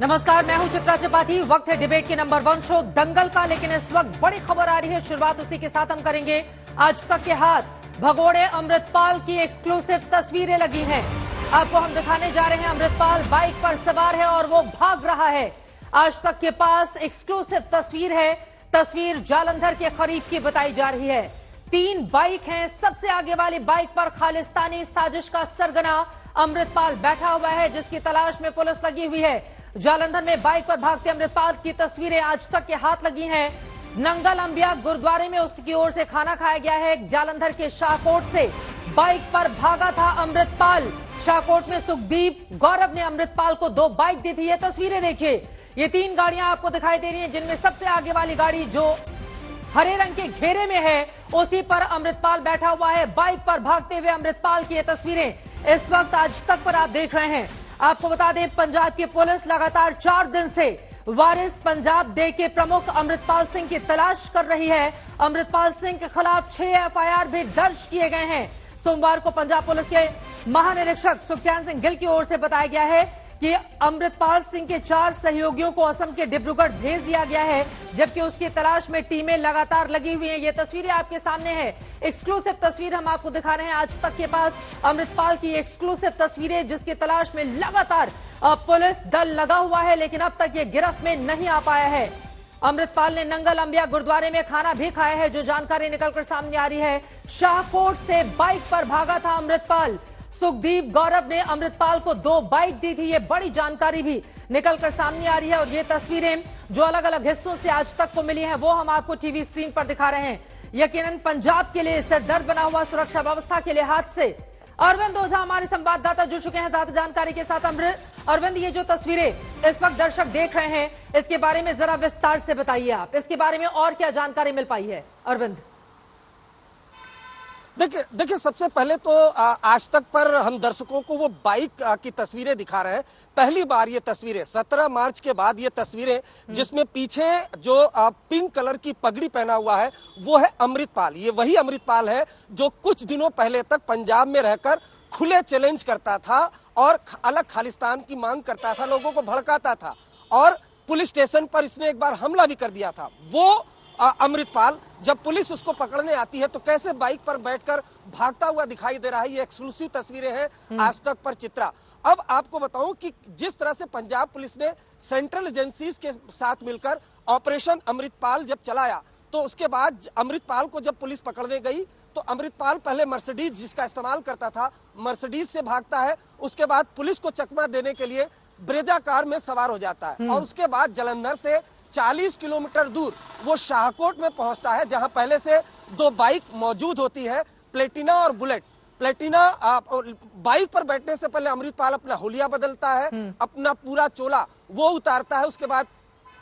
नमस्कार, मैं हूं चित्रा त्रिपाठी। वक्त है डिबेट के नंबर 1 शो दंगल का, लेकिन इस वक्त बड़ी खबर आ रही है। शुरुआत उसी के साथ हम करेंगे। आज तक के हाथ भगोड़े अमृतपाल की एक्सक्लूसिव तस्वीरें लगी हैं। आपको हम दिखाने जा रहे हैं। अमृतपाल बाइक पर सवार है और वो भाग रहा है। आज तक के पास एक्सक्लूसिव तस्वीर है। तस्वीर जालंधर के करीब की बताई जा रही है। 3 बाइक हैं। सबसे आगे वाली बाइक पर खालिस्तानी साजिश का सरगना अमृतपाल बैठा हुआ है, जिसकी तलाश में पुलिस लगी हुई है। जालंधर में बाइक पर भागते अमृतपाल की तस्वीरें आज तक के हाथ लगी हैं। नंगल अंबिया गुरुद्वारे में उसकी ओर से खाना खाया गया है। जालंधर के शाहकोट से बाइक पर भागा था अमृतपाल। शाहकोट में सुखदीप गौरव ने अमृतपाल को 2 बाइक दी थी। ये तस्वीरें देखिए। ये 3 गाड़ियां आपको दिखाई दे रही हैं, जिनमें सबसे आगे वाली गाड़ी जो हरे रंग के घेरे में है, उसी पर अमृतपाल बैठा हुआ है। बाइक पर भागते हुए अमृतपाल की ये तस्वीरें इस वक्त आज तक पर आप देख रहे हैं। आपको बता दें, पंजाब की पुलिस लगातार 4 दिन से वारिस पंजाब डे के प्रमुख अमृतपाल सिंह की तलाश कर रही है। अमृतपाल सिंह के खिलाफ 6 एफआईआर भी दर्ज किए गए हैं। सोमवार को पंजाब पुलिस के महानिरीक्षक सुखचैन सिंह गिल की ओर से बताया गया है कि अमृतपाल सिंह के 4 सहयोगियों को असम के डिब्रूगढ़ भेज दिया गया है, जबकि उसकी तलाश में टीमें लगातार लगी हुई हैं। ये तस्वीरें आपके सामने है। एक्सक्लूसिव तस्वीर हम आपको दिखा रहे हैं। आज तक के पास अमृतपाल की एक्सक्लूसिव तस्वीरें, जिसकी तलाश में लगातार पुलिस दल लगा हुआ है, लेकिन अब तक ये गिरफ्त में नहीं आ पाया है। अमृतपाल ने नंगल अंबिया गुरुद्वारे में खाना भी खाया है, जो जानकारी निकलकर सामने आ रही है। शाहकोट से बाइक पर भागा था अमृतपाल। सुखदीप गौरव ने अमृतपाल को 2 बाइक दी थी। ये बड़ी जानकारी भी निकलकर सामने आ रही है। और ये तस्वीरें जो अलग अलग हिस्सों से आज तक को मिली हैं, वो हम आपको टीवी स्क्रीन पर दिखा रहे हैं। यकीनन पंजाब के लिए सिरदर्द बना हुआ सुरक्षा व्यवस्था के लिहाज से अरविंद ओझा हमारे संवाददाता जुड़ चुके हैं ज्यादा जानकारी के साथ। अरविंद, ये जो तस्वीरें इस वक्त दर्शक देख रहे हैं, इसके बारे में जरा विस्तार से बताइए आप। इसके बारे में और क्या जानकारी मिल पाई है अरविंद? देखिए सबसे पहले तो आज तक पर हम दर्शकों को वो बाइक की तस्वीरें दिखा रहे हैं। पहली बार ये तस्वीरें 17 मार्च के बाद ये तस्वीरें, जिसमें पीछे जो पिंक कलर की पगड़ी पहना हुआ है वो है अमृतपाल। ये वही अमृतपाल है जो कुछ दिनों पहले तक पंजाब में रहकर खुले चैलेंज करता था और अलग खालिस्तान की मांग करता था, लोगों को भड़काता था और पुलिस स्टेशन पर इसने एक बार हमला भी कर दिया था। वो अमृतपाल जब पुलिस उसको पकड़ने आती है तो कैसे बाइक पर बैठकर भागता हुआ दिखाई दे रहा है। ये एक्सक्लूसिव तस्वीरें हैं आज तक पर चित्रा। अब आपको बताऊं कि जिस तरह से पंजाब पुलिस ने सेंट्रल एजेंसीज के साथ मिलकर ऑपरेशन अमृतपाल जब चलाया, तो उसके बाद अमृतपाल को जब पुलिस पकड़ने गई तो अमृतपाल पहले मर्सिडीज जिसका इस्तेमाल करता था, मर्सिडीज से भागता है। उसके बाद पुलिस को चकमा देने के लिए ब्रेजा कार में सवार हो जाता है और उसके बाद जालंधर से 40 किलोमीटर दूर वो शाहकोट में पहुंचता है, जहां पहले से 2 बाइक मौजूद होती है, प्लेटिना और बुलेट। प्लेटिना बाइक पर बैठने से पहले अमृतपाल अपना हुलिया बदलता है, अपना पूरा चोला वो उतारता है, उसके बाद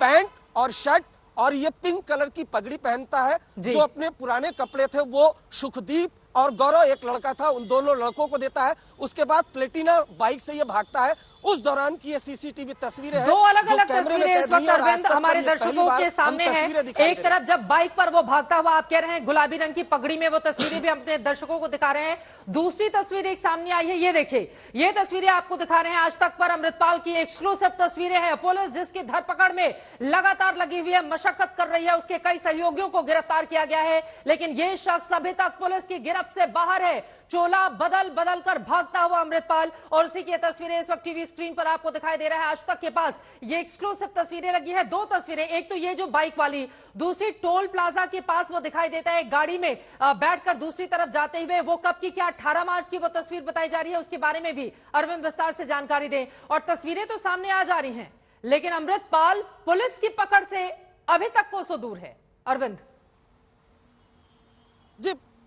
पैंट और शर्ट और ये पिंक कलर की पगड़ी पहनता है। जो अपने पुराने कपड़े थे वो सुखदीप और गौरव, एक लड़का था, उन दोनों लड़कों को देता है। उसके बाद प्लेटिना बाइक से ये भागता है। उस दौरान की ये सीसीटीवी तस्वीरें हैं। 2 अलग-अलग तस्वीरें इस वक्त अरविंद हमारे दर्शकों के सामने हैं। एक तरफ जब बाइक पर वो भागता हुआ, आप कह रहे हैं गुलाबी रंग की पगड़ी में, वो तस्वीरें भी अपने दर्शकों को दिखा रहे हैं। दूसरी तस्वीर एक सामने आई है, ये देखिए। ये तस्वीरें आपको दिखा रहे हैं आज तक पर अमृतपाल की एक्सक्लूसिव तस्वीरें हैं। पुलिस जिसकी धरपकड़ में लगातार लगी हुई है, मशक्कत कर रही है, उसके कई सहयोगियों को गिरफ्तार किया गया है, लेकिन ये शख्स अभी तक पुलिस की गिरफ्त से बाहर है। चोला बदल बदल कर भागता हुआ अमृतपाल, और उसी की तस्वीरें इस वक्त टीवी स्क्रीन पर आपको दिखाई दे रहा है। आज तक के पास ये एक्सक्लूसिव तस्वीरें लगी है। 2 तस्वीरें, एक तो ये जो बाइक वाली, दूसरी टोल प्लाजा के पास वो दिखाई देता है गाड़ी में बैठकर दूसरी तरफ जाते हुए। वो कब की, क्या 18 मार्च की वो तस्वीर बताई जा रही है, उसके बारे में भी अरविंद विस्तार से जानकारी दें। और तस्वीरें तो सामने आ जा रही हैं, लेकिन अमृतपाल पुलिस की पकड़ से अभी तक कोसों दूर है। अरविंद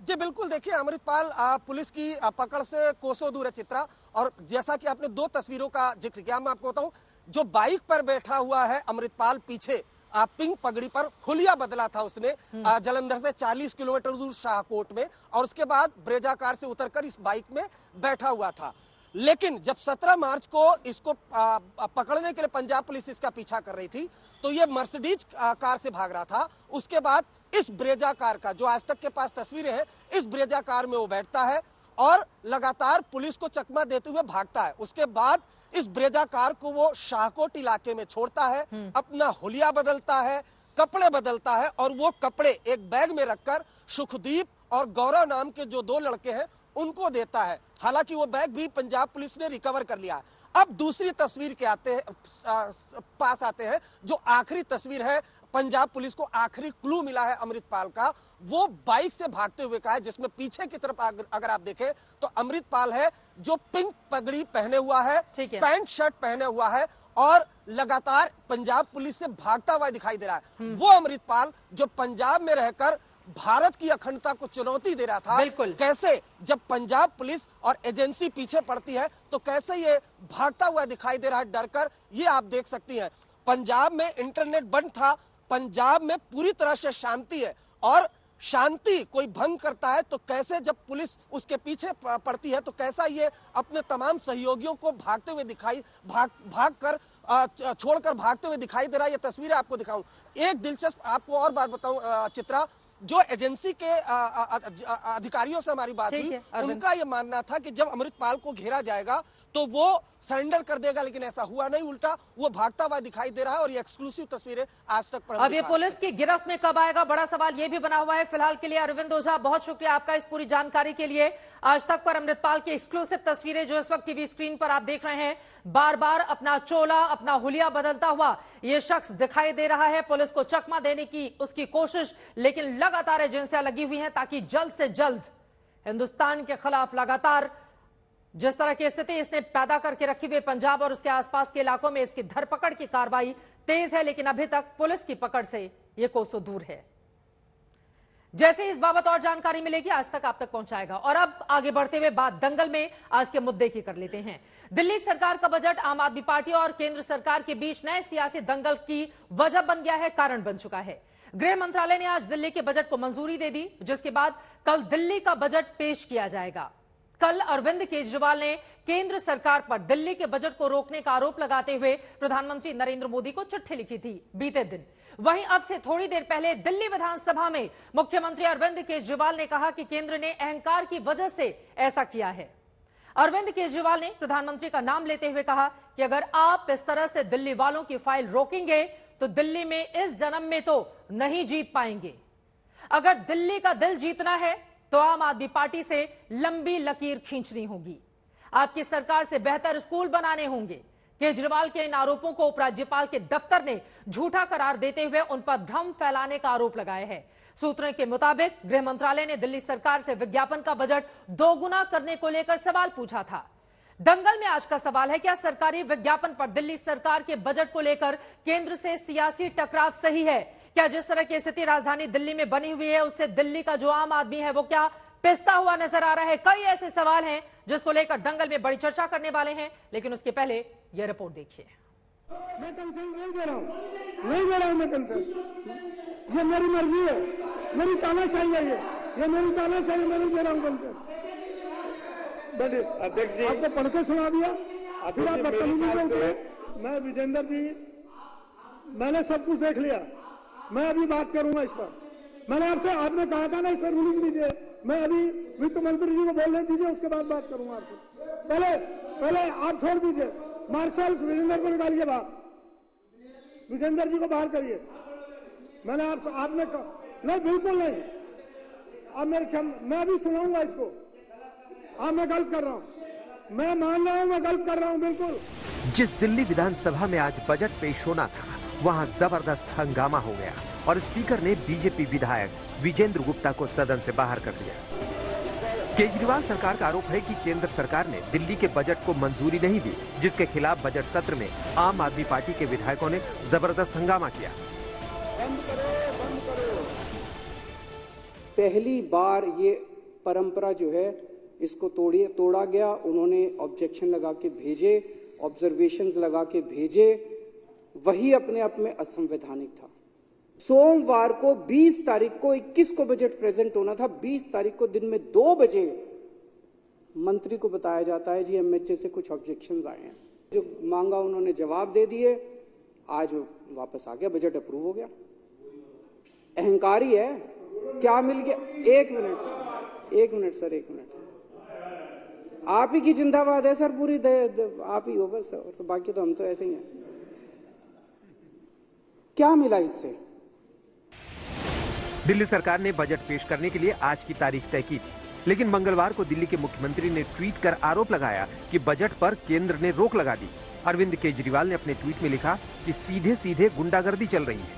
जी बिल्कुल, देखिए अमृतपाल पुलिस की पकड़ से कोसों दूर है चित्रा। और जैसा कि आपने 2 तस्वीरों का जिक्र किया, मैं आपको बताऊं, जो बाइक पर बैठा हुआ है अमृतपाल, पीछे पिंक पगड़ी पर हुलिया बदला था उसने जालंधर से 40 किलोमीटर दूर शाहकोट में, और उसके बाद ब्रेजा कार से उतरकर इस बाइक में बैठा हुआ था। लेकिन जब 17 मार्च को इसको पकड़ने के लिए पंजाब पुलिस इसका पीछा कर रही थी, तो ये मर्सिडीज कार से भाग रहा था। उसके बाद इस ब्रेजा कार का, जो आज तक के पास तस्वीरें हैं, इस ब्रेजा कार में वो बैठता है और लगातार पुलिस को चकमा देते हुए भागता है। उसके बाद इस ब्रेजा कार को वो शाहकोट इलाके में छोड़ता है, अपना हुलिया बदलता है, कपड़े बदलता है और वो कपड़े एक बैग में रखकर सुखदीप और गौरव नाम के जो 2 लड़के हैं उनको देता है। हालांकि वो बैग भी पंजाब पुलिस ने रिकवर कर लिया है। अब दूसरी तस्वीर के पास आते हैं, जो आखिरी तस्वीर है। पंजाब पुलिस को आखिरी क्लू मिला है अमृतपाल का, वो बाइक से भागते हुए का है, जिसमें पीछे की तरफ अगर आप देखें तो अमृतपाल है जो पिंक पगड़ी पहने हुआ है, पैंट शर्ट पहने हुआ है और लगातार पंजाब पुलिस से भागता हुआ दिखाई दे रहा है। वो अमृतपाल जो पंजाब में रहकर भारत की अखंडता को चुनौती दे रहा था, कैसे जब पंजाब पुलिस और एजेंसी पीछे पड़ती है तो कैसे ये भागता हुआ दिखाई दे रहा है डरकर, ये आप देख सकती हैं। पंजाब में इंटरनेट बंद था, पंजाब में पूरी तरह से शांति है और शांति कोई भंग करता है तो कैसे जब पुलिस उसके पीछे पड़ती है तो कैसा ये अपने तमाम सहयोगियों को भागते हुए छोड़कर भागते हुए दिखाई दे रहा है। ये तस्वीरें आपको दिखाऊं। एक दिलचस्प आपको और बात बताऊं चित्रा, जो एजेंसी के अधिकारियों से हमारी बात हुई, उनका यह मानना था कि जब अमृतपाल को घेरा जाएगा तो वो सरेंडर कर देगा, लेकिन ऐसा हुआ नहीं, उल्टा वो भागता हुआ दिखाई दे रहा है और ये एक्सक्लूसिव तस्वीरें आज तक पर अब ये पुलिस की गिरफ्त में कब आएगा, बड़ा सवाल ये भी बना हुआ है। फिलहाल के लिए अरविंद ओझा, बहुत शुक्रिया आपका इस पूरी जानकारी के लिए। आज तक पर अमृतपाल की एक्सक्लूसिव तस्वीरें जो इस वक्त टीवी स्क्रीन पर आप देख रहे हैं, बार बार अपना चोला, अपना हुलिया बदलता हुआ ये शख्स दिखाई दे रहा है। पुलिस को चकमा देने की उसकी कोशिश, लेकिन लगातार एजेंसियां लगी हुई हैं ताकि जल्द से जल्द हिंदुस्तान के खिलाफ लगातार जिस तरह की स्थिति इसने पैदा करके रखी हुई पंजाब और उसके आसपास के इलाकों में, इसकी धरपकड़ की कार्रवाई तेज है, लेकिन अभी तक पुलिस की पकड़ से यह कोसों दूर है। जैसे ही इस बाबत और जानकारी मिलेगी आज तक आप तक पहुंचाएगा। और अब आगे बढ़ते हुए बात दंगल में आज के मुद्दे की कर लेते हैं। दिल्ली सरकार का बजट आम आदमी पार्टी और केंद्र सरकार के बीच नए सियासी दंगल की वजह बन गया है, कारण बन चुका है। गृह मंत्रालय ने आज दिल्ली के बजट को मंजूरी दे दी, जिसके बाद कल दिल्ली का बजट पेश किया जाएगा। कल अरविंद केजरीवाल ने केंद्र सरकार पर दिल्ली के बजट को रोकने का आरोप लगाते हुए प्रधानमंत्री नरेंद्र मोदी को चिट्ठी लिखी थी बीते दिन। वहीं अब से थोड़ी देर पहले दिल्ली विधानसभा में मुख्यमंत्री अरविंद केजरीवाल ने कहा कि केंद्र ने अहंकार की वजह से ऐसा किया है। अरविंद केजरीवाल ने प्रधानमंत्री का नाम लेते हुए कहा कि अगर आप इस तरह से दिल्ली वालों की फाइल रोकेंगे तो दिल्ली में इस जन्म में तो नहीं जीत पाएंगे। अगर दिल्ली का दिल जीतना है तो आम आदमी पार्टी से लंबी लकीर खींचनी होगी, आपकी सरकार से बेहतर स्कूल बनाने होंगे। केजरीवाल के इन आरोपों को उपराज्यपाल के दफ्तर ने झूठा करार देते हुए उन पर भ्रम फैलाने का आरोप लगाया है। सूत्रों के मुताबिक गृह मंत्रालय ने दिल्ली सरकार से विज्ञापन का बजट दोगुना करने को लेकर सवाल पूछा था। दंगल में आज का सवाल है, क्या सरकारी विज्ञापन पर दिल्ली सरकार के बजट को लेकर केंद्र से सियासी टकराव सही है? क्या जिस तरह की स्थिति राजधानी दिल्ली में बनी हुई है उससे दिल्ली का जो आम आदमी है वो क्या पिसता हुआ नजर आ रहा है? कई ऐसे सवाल हैं जिसको लेकर दंगल में बड़ी चर्चा करने वाले हैं, लेकिन उसके पहले यह रिपोर्ट देखिए। मैं कंसर्न नहीं दे रहा हूं मैं कंसर्न, ये मेरी मर्जी है, मेरी तानाशाही है, ये मेरी तानाशाही, मैं नहीं दे रहा हूं कंसर्न। अध्यक्ष जी आपको पढ़ के सुना दिया, फिर आप बदतमीजी से। मैं विजेंद्र जी, मैंने सब कुछ देख लिया, मैं अभी बात करूंगा इस पर। मैंने आपने कहा था ना इस पर रूलिंग दीजिए, मैं अभी वित्त मंत्री जी को बोलने दीजिए, उसके बाद बात करूंगा आपसे। पहले आप छोड़ दीजिए, मार्शल विजेंद्र को निकालिए बाहर, विजेंद्र जी को बाहर करिए। मैंने आपने नहीं, बिल्कुल नहीं। अब मैं अभी सुनाऊंगा इसको। मैं गलत कर रहा हूं, मैं मान रहा हूं मैं गलत कर रहा हूं, बिल्कुल। जिस दिल्ली विधानसभा में आज बजट पेश होना था वहां जबरदस्त हंगामा हो गया और स्पीकर ने बीजेपी विधायक विजेंद्र गुप्ता को सदन से बाहर कर दिया। केजरीवाल सरकार का आरोप है कि केंद्र सरकार ने दिल्ली के बजट को मंजूरी नहीं दी, जिसके खिलाफ बजट सत्र में आम आदमी पार्टी के विधायकों ने जबरदस्त हंगामा किया। बंद करो। पहली बार ये परंपरा जो है इसको तोड़ा गया। उन्होंने ऑब्जेक्शन लगा के भेजे, ऑब्जर्वेशंस लगा के भेजे, वही अपने आप में असंवैधानिक था। सोमवार को 20 तारीख को 21 को बजट प्रेजेंट होना था। 20 तारीख को दिन में 2 बजे मंत्री को बताया जाता है जी एमएचए से कुछ ऑब्जेक्शंस आए हैं। जो मांगा उन्होंने जवाब दे दिए, आज वापस आ गया, बजट अप्रूव हो गया। अहंकारी है, क्या मिल गया? एक मिनट, एक मिनट सर, एक मिनट। आप ही की जिंदाबाद है सर, पूरी आप ही हो बस, और तो बाकी तो हम तो ऐसे ही हैं। क्या मिला इससे? दिल्ली सरकार ने बजट पेश करने के लिए आज की तारीख तय की थी, लेकिन मंगलवार को दिल्ली के मुख्यमंत्री ने ट्वीट कर आरोप लगाया कि बजट पर केंद्र ने रोक लगा दी। अरविंद केजरीवाल ने अपने ट्वीट में लिखा कि सीधे सीधे गुंडागर्दी चल रही है,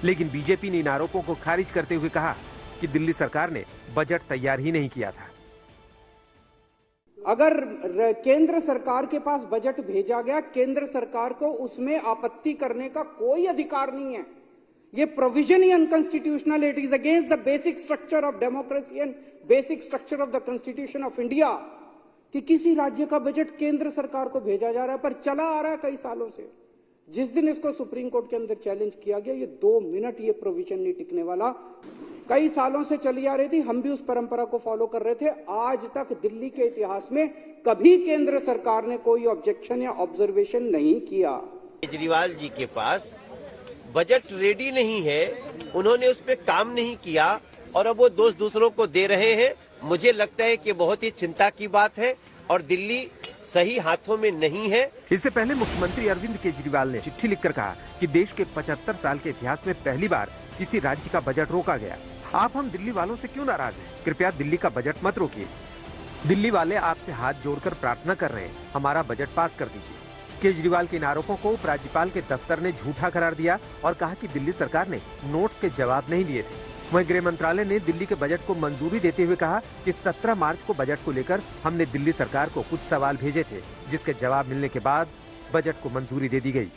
लेकिन बीजेपी ने इन आरोपों को खारिज करते हुए कहा कि दिल्ली सरकार ने बजट तैयार ही नहीं किया था। अगर केंद्र सरकार के पास बजट भेजा गया, केंद्र सरकार को उसमें आपत्ति करने का कोई अधिकार नहीं है। ये provision he unconstitutional, it is against the basic structure of democracy and basic structure of the constitution of India कि किसी राज्य का बजट केंद्र सरकार को भेजा जा रहा है, पर चला आ रहा है कई सालों से। जिस दिन इसको सुप्रीम कोर्ट के अंदर चैलेंज किया गया, ये 2 मिनट ये प्रोविजन नहीं टिकने वाला, कई सालों से चली आ रही थी, हम भी उस परंपरा को फॉलो कर रहे थे। आज तक दिल्ली के इतिहास में कभी केंद्र सरकार ने कोई ऑब्जेक्शन या ऑब्जर्वेशन नहीं किया। केजरीवाल जी के पास बजट रेडी नहीं है, उन्होंने उस पर काम नहीं किया और अब वो दोष दूसरों को दे रहे हैं। मुझे लगता है कि बहुत ही चिंता की बात है और दिल्ली सही हाथों में नहीं है। इससे पहले मुख्यमंत्री अरविंद केजरीवाल ने चिट्ठी लिखकर कहा कि देश के 75 साल के इतिहास में पहली बार किसी राज्य का बजट रोका गया। आप हम दिल्ली वालों से क्यों नाराज हैं? कृपया दिल्ली का बजट मत रोकिए। दिल्ली वाले आपसे हाथ जोड़कर प्रार्थना कर रहे हैं, हमारा बजट पास कर दीजिए। केजरीवाल के इन आरोपों को उपराज्यपाल के दफ्तर ने झूठा करार दिया और कहा कि दिल्ली सरकार ने नोट्स के जवाब नहीं दिए थे। वहीं गृह मंत्रालय ने दिल्ली के बजट को मंजूरी देते हुए कहा कि 17 मार्च को बजट को लेकर हमने दिल्ली सरकार को कुछ सवाल भेजे थे, जिसके जवाब मिलने के बाद बजट को मंजूरी दे दी गई।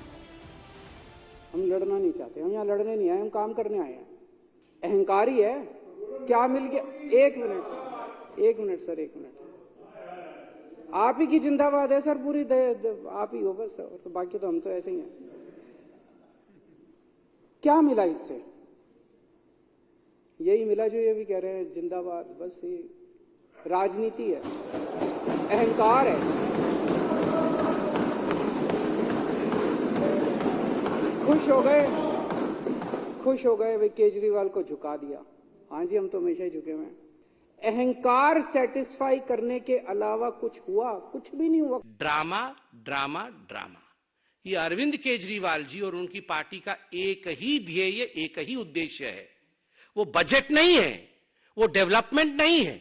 हम लड़ना नहीं चाहते, हम यहाँ लड़ने नहीं आए, हम काम करने आए हैं। अहंकारी है, क्या मिल गया? एक मिनट सर, एक मिनट। आप ही की जिंदाबाद है सर, पूरी आप ही हो बस, और तो बाकी तो हम तो ऐसे ही हैं। क्या मिला इससे? यही मिला जो ये भी कह रहे हैं, जिंदाबाद। बस ये राजनीति है, अहंकार है। खुश हो गए वे केजरीवाल को झुका दिया। हाँ जी, हम तो हमेशा ही झुके हुए हैं। अहंकार सेटिस्फाई करने के अलावा कुछ हुआ? कुछ भी नहीं हुआ। Drama drama drama. ये अरविंद केजरीवाल जी और उनकी पार्टी का एक ही ध्येय, एक ही उद्देश्य है। वो बजट नहीं है, वो डेवलपमेंट नहीं है,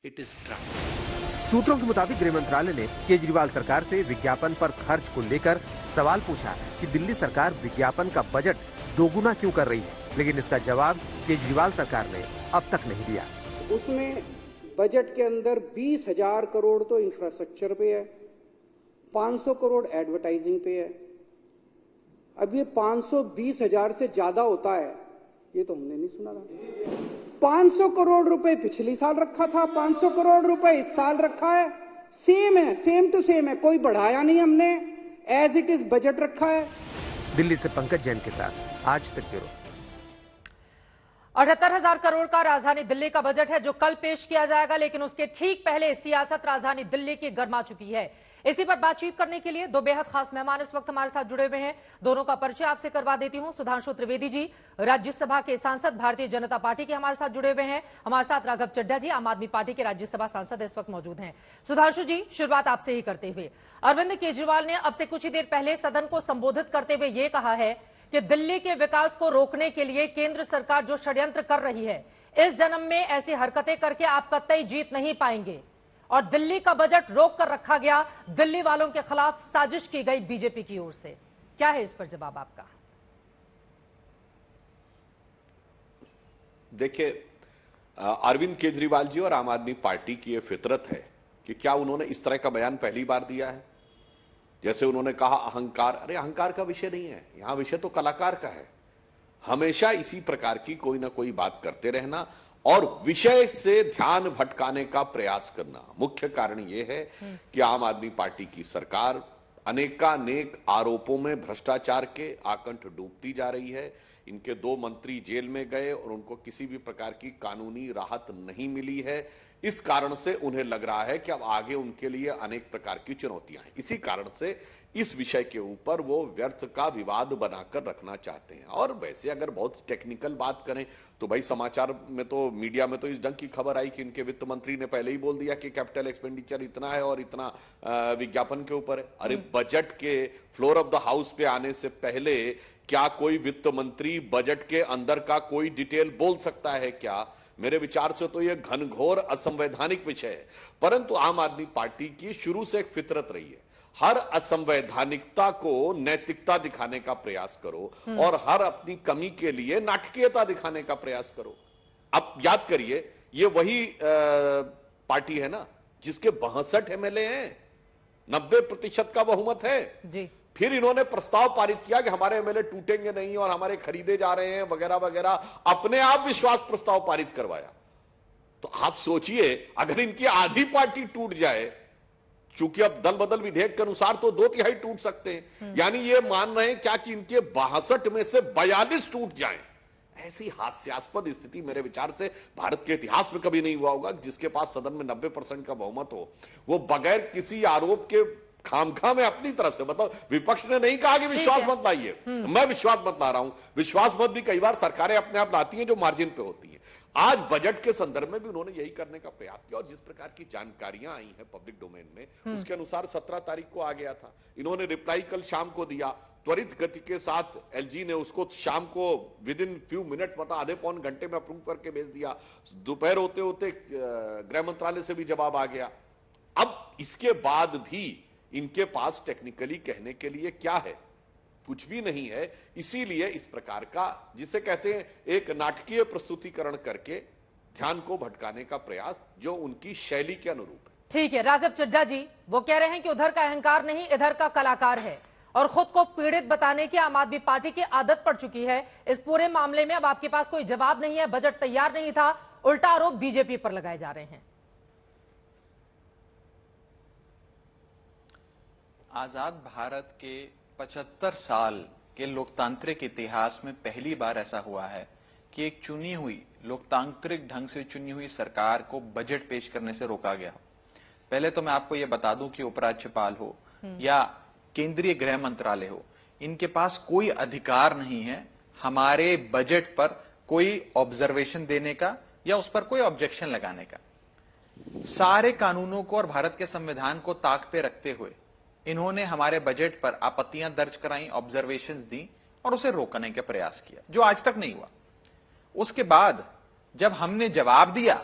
इट इज ड्रामा। सूत्रों के मुताबिक गृह मंत्रालय ने केजरीवाल सरकार से विज्ञापन पर खर्च को लेकर सवाल पूछा कि दिल्ली सरकार विज्ञापन का बजट दोगुना क्यों कर रही है, लेकिन इसका जवाब केजरीवाल सरकार ने अब तक नहीं दिया। उसमें बजट के अंदर 20,000 करोड़ तो इंफ्रास्ट्रक्चर पे है, 500 करोड़ एडवर्टाइजिंग पे है। अब ये 520,000 से ज्यादा होता है, ये तो हमने नहीं सुना था। 500 करोड़ रुपए पिछली साल रखा था, 500 करोड़ रुपए इस साल रखा है। सेम है, सेम टू सेम है, कोई बढ़ाया नहीं हमने, एज इट इज बजट रखा है। दिल्ली से पंकज जैन के साथ आज तक ब्यूरो। 78,000 करोड़ का राजधानी दिल्ली का बजट है जो कल पेश किया जाएगा, लेकिन उसके ठीक पहले सियासत राजधानी दिल्ली की गर्मा चुकी है। इसी पर बातचीत करने के लिए 2 बेहद खास मेहमान इस वक्त हमारे साथ जुड़े हुए हैं। दोनों का परिचय आपसे करवा देती हूं। सुधांशु त्रिवेदी जी, राज्यसभा के सांसद, भारतीय जनता पार्टी के हमारे साथ जुड़े हुए हैं। हमारे साथ राघव चड्ढा जी, आम आदमी पार्टी के राज्यसभा सांसद इस वक्त मौजूद हैं। सुधांशु जी, शुरुआत आपसे ही करते हुए, अरविंद केजरीवाल ने अब से कुछ ही देर पहले सदन को संबोधित करते हुए ये कहा है कि दिल्ली के विकास को रोकने के लिए केंद्र सरकार जो षड्यंत्र कर रही है, इस जन्म में ऐसी हरकतें करके आप कतई जीत नहीं पाएंगे और दिल्ली का बजट रोक कर रखा गया, दिल्ली वालों के खिलाफ साजिश की गई बीजेपी की ओर से। क्या है इस पर जवाब आपका? देखिए, अरविंद केजरीवाल जी और आम आदमी पार्टी की यह फितरत है कि क्या उन्होंने इस तरह का बयान पहली बार दिया है? जैसे उन्होंने कहा अहंकार, अरे अहंकार का विषय नहीं है, यहां विषय तो कलाकार का है। हमेशा इसी प्रकार की कोई ना कोई बात करते रहना और विषय से ध्यान भटकाने का प्रयास करना। मुख्य कारण यह है कि आम आदमी पार्टी की सरकार अनेकानेक आरोपों में भ्रष्टाचार के आकंठ डूबती जा रही है। इनके 2 मंत्री जेल में गए और उनको किसी भी प्रकार की कानूनी राहत नहीं मिली है। इस कारण से उन्हें लग रहा है कि अब आगे उनके लिए अनेक प्रकार की चुनौतियां हैं। इसी कारण से इस विषय के ऊपर वो व्यर्थ का विवाद बनाकर रखना चाहते हैं। और वैसे अगर बहुत टेक्निकल बात करें तो भाई समाचार में तो, मीडिया में तो इस ढंग की खबर आई कि इनके वित्त मंत्री ने पहले ही बोल दिया कि कैपिटल एक्सपेंडिचर इतना है और इतना विज्ञापन के ऊपर है। अरे बजट के फ्लोर ऑफ द हाउस पे आने से पहले क्या कोई वित्त मंत्री बजट के अंदर का कोई डिटेल बोल सकता है क्या? मेरे विचार से तो यह घनघोर असंवैधानिक विषय है। परंतु आम आदमी पार्टी की शुरू से एक फितरत रही है, हर असंवैधानिकता को नैतिकता दिखाने का प्रयास करो और हर अपनी कमी के लिए नाटकीयता दिखाने का प्रयास करो। अब याद करिए, ये वही पार्टी है ना जिसके 62 एमएलए हैं, 90% का बहुमत है जी। फिर इन्होंने प्रस्ताव पारित किया कि हमारे एमएलए टूटेंगे नहीं और हमारे खरीदे जा रहे हैं वगैरह वगैरह, अपने आप विश्वास प्रस्ताव पारित करवाया। तो आप सोचिए अगर इनकी आधी पार्टी टूट जाए, चूंकि अब दल बदल विधेयक के अनुसार तो 2/3 टूट सकते हैं, यानी ये मान रहे हैं क्या कि इनके 62 में से 42 टूट जाएं। ऐसी हास्यास्पद स्थिति मेरे विचार से भारत के इतिहास में कभी नहीं हुआ होगा। जिसके पास सदन में 90% का बहुमत हो, वो बगैर किसी आरोप के खामखा में अपनी तरफ से, मतलब विपक्ष ने नहीं कहा कि विश्वास मत लाइए, मैं विश्वास मत ला रहा हूं। विश्वास मत भी कई बार सरकारें अपने आप लाती हैं जो मार्जिन पे होती है। आज बजट के संदर्भ में भी उन्होंने यही करने का प्रयास किया और जिस प्रकार की जानकारियां आई हैं पब्लिक डोमेन में, उसके अनुसार 17 तारीख को आ गया था। इन्होंने रिप्लाई कल शाम को दिया, त्वरित गति के साथ एलजी ने उसको शाम को विद इन फ्यू मिनट, मतलब आधे पौन घंटे में अप्रूव करके भेज दिया। दोपहर होते होते गृह मंत्रालय से भी जवाब आ गया। अब इसके बाद भी इनके पास टेक्निकली कहने के लिए क्या है? कुछ भी नहीं है। इसीलिए इस प्रकार का, जिसे कहते हैं एक नाटकीय प्रस्तुतिकरण करके ध्यान को भटकाने का प्रयास, जो उनकी शैली के अनुरूप है। ठीक है, राघव चड्ढा जी वो कह रहे हैं कि उधर का अहंकार नहीं, इधर का कलाकार है और खुद को पीड़ित बताने की आम आदमी पार्टी की आदत पड़ चुकी है। इस पूरे मामले में अब आपके पास कोई जवाब नहीं है, बजट तैयार नहीं था, उल्टा आरोप बीजेपी पर लगाए जा रहे हैं। आजाद भारत के 75 साल के लोकतांत्रिक इतिहास में पहली बार ऐसा हुआ है कि एक चुनी हुई, लोकतांत्रिक ढंग से चुनी हुई सरकार को बजट पेश करने से रोका गया हो। पहले तो मैं आपको यह बता दूं कि उपराज्यपाल हो या केंद्रीय गृह मंत्रालय हो, इनके पास कोई अधिकार नहीं है हमारे बजट पर कोई ऑब्जर्वेशन देने का या उस पर कोई ऑब्जेक्शन लगाने का। सारे कानूनों को और भारत के संविधान को ताक पे रखते हुए इन्होंने हमारे बजट पर आपत्तियां दर्ज कराई, ऑब्जर्वेशंस दी और उसे रोकने का प्रयास किया, जो आज तक नहीं हुआ। उसके बाद जब हमने जवाब दिया,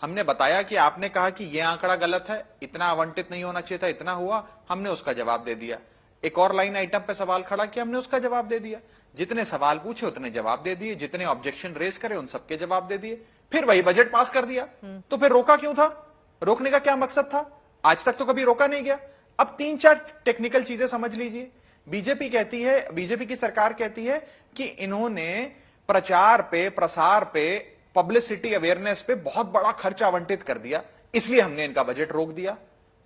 हमने बताया कि आपने कहा कि यह आंकड़ा गलत है, इतना आवंटित नहीं होना चाहिए था, इतना हुआ, हमने उसका जवाब दे दिया। एक और लाइन आइटम पे सवाल खड़ा किया, हमने उसका जवाब दे दिया। जितने सवाल पूछे उतने जवाब दे दिए, जितने ऑब्जेक्शन रेज करे उन सबके जवाब दे दिए, फिर वही बजट पास कर दिया। तो फिर रोका क्यों था? रोकने का क्या मकसद था? आज तक तो कभी रोका नहीं गया। अब 3-4 टेक्निकल चीजें समझ लीजिए। बीजेपी कहती है, बीजेपी की सरकार कहती है कि इन्होंने प्रचार पे, प्रसार पे, पब्लिसिटी अवेयरनेस पे बहुत बड़ा खर्च आवंटित कर दिया, इसलिए हमने इनका बजट रोक दिया।